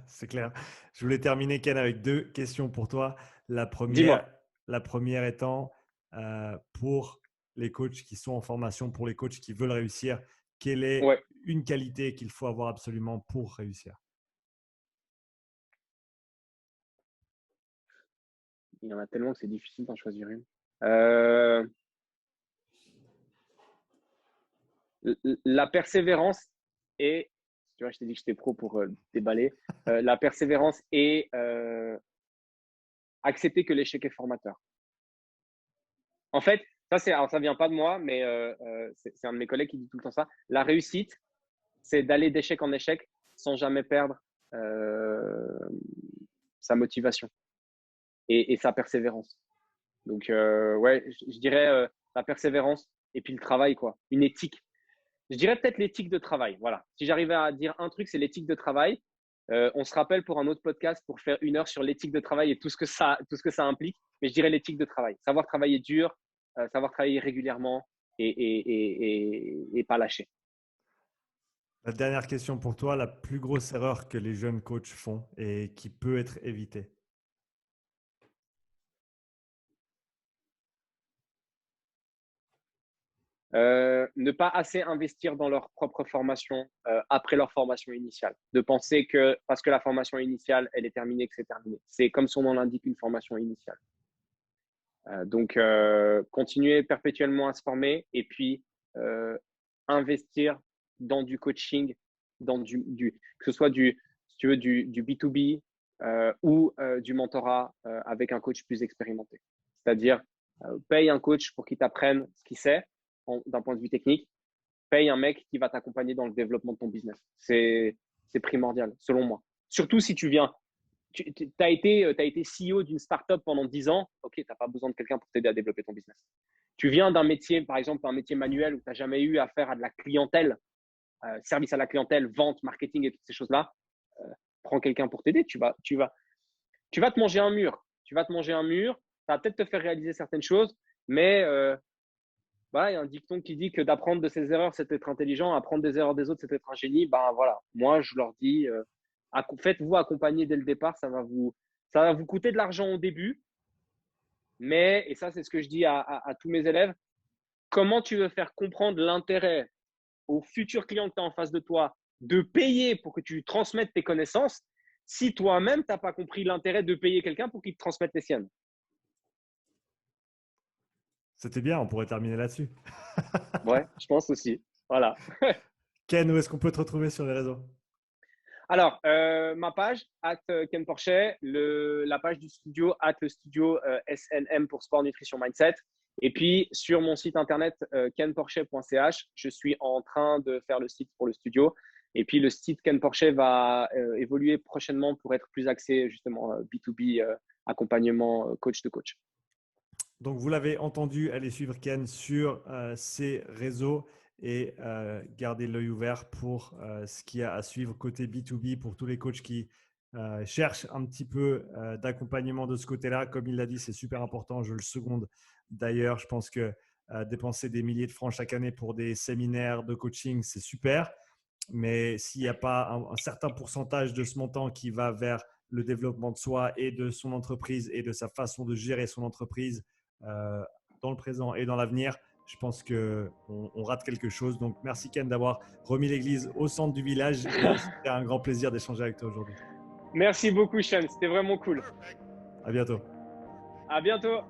C'est clair. Je voulais terminer, Ken, avec 2 questions pour toi. La Dis-moi. première, la première étant pour les coachs qui sont en formation, pour les coachs qui veulent réussir, quelle est Ouais, une qualité qu'il faut avoir absolument pour réussir? il y en a tellement que c'est difficile d'en choisir une. Euh, la persévérance et, tu vois, je t'ai dit que j'étais pro pour déballer. La persévérance et accepter que l'échec est formateur. En fait, ça vient pas de moi, mais c'est un de mes collègues qui dit tout le temps ça. La réussite, c'est d'aller d'échec en échec sans jamais perdre euh, sa motivation et sa persévérance. Donc, ouais, je dirais la persévérance et puis le travail, quoi. Une éthique. Je dirais peut-être l'éthique de travail. Voilà. Si j'arrivais à dire un truc, c'est l'éthique de travail. On se rappelle pour un autre podcast pour faire 1 heure sur l'éthique de travail et tout ce que ça implique. Mais je dirais l'éthique de travail. Savoir travailler dur, savoir travailler régulièrement et pas lâcher. La dernière question pour toi, la plus grosse erreur que les jeunes coachs font et qui peut être évitée? Ne pas assez investir dans leur propre formation après leur formation initiale. De penser que parce que la formation initiale, elle est terminée, que c'est terminé. C'est comme son nom l'indique, une formation initiale. Donc, continuer perpétuellement à se former et puis investir dans du coaching, dans que ce soit si tu veux, du B2B ou du mentorat avec un coach plus expérimenté. C'est-à-dire, paye un coach pour qu'il t'apprenne ce qu'il sait d'un point de vue technique, paye un mec qui va t'accompagner dans le développement de ton business. C'est primordial, selon moi. Surtout si tu viens tu as été CEO d'une startup pendant 10 ans, ok, tu n'as pas besoin de quelqu'un pour t'aider à développer ton business. Tu viens d'un métier, par exemple, un métier manuel où tu n'as jamais eu affaire à de la clientèle, service à la clientèle, vente, marketing et toutes ces choses-là, prends quelqu'un pour t'aider. Tu vas te manger un mur. Tu vas te manger un mur, ça va peut-être te faire réaliser certaines choses, mais voilà, il y a un dicton qui dit que d'apprendre de ses erreurs, c'est être intelligent, apprendre des erreurs des autres, c'est être un génie. Ben voilà, moi, je leur dis, faites-vous accompagner dès le départ, ça va vous coûter de l'argent au début, mais, et ça, c'est ce que je dis à tous mes élèves, comment tu veux faire comprendre l'intérêt aux futurs clients que tu as en face de toi de payer pour que tu transmettes tes connaissances si toi-même, tu n'as pas compris l'intérêt de payer quelqu'un pour qu'il te transmette les siennes. C'était bien, on pourrait terminer là-dessus. Ouais, je pense aussi. Voilà. Ken, où est-ce qu'on peut te retrouver sur les réseaux? Alors, ma page, Ken Porchet, la page du studio, le studio SNM pour Sport, Nutrition, Mindset. Et puis, sur mon site internet, kenporchet.ch, je suis en train de faire le site pour le studio. Et puis, le site Ken Porchet va évoluer prochainement pour être plus axé, justement, B2B, accompagnement coach de coach. Donc, vous l'avez entendu, allez suivre Ken sur ses réseaux et garder l'œil ouvert pour ce qu'il y a à suivre côté B2B pour tous les coachs qui cherchent un petit peu d'accompagnement de ce côté-là. Comme il l'a dit, c'est super important. Je le seconde d'ailleurs. Je pense que dépenser des milliers de francs chaque année pour des séminaires de coaching, c'est super. Mais s'il n'y a pas un certain pourcentage de ce montant qui va vers le développement de soi et de son entreprise et de sa façon de gérer son entreprise, dans le présent et dans l'avenir, je pense qu'on rate quelque chose. Donc, merci Ken d'avoir remis l'église au centre du village. C'était un grand plaisir d'échanger avec toi aujourd'hui. Merci beaucoup, Sean. C'était vraiment cool. À bientôt. À bientôt.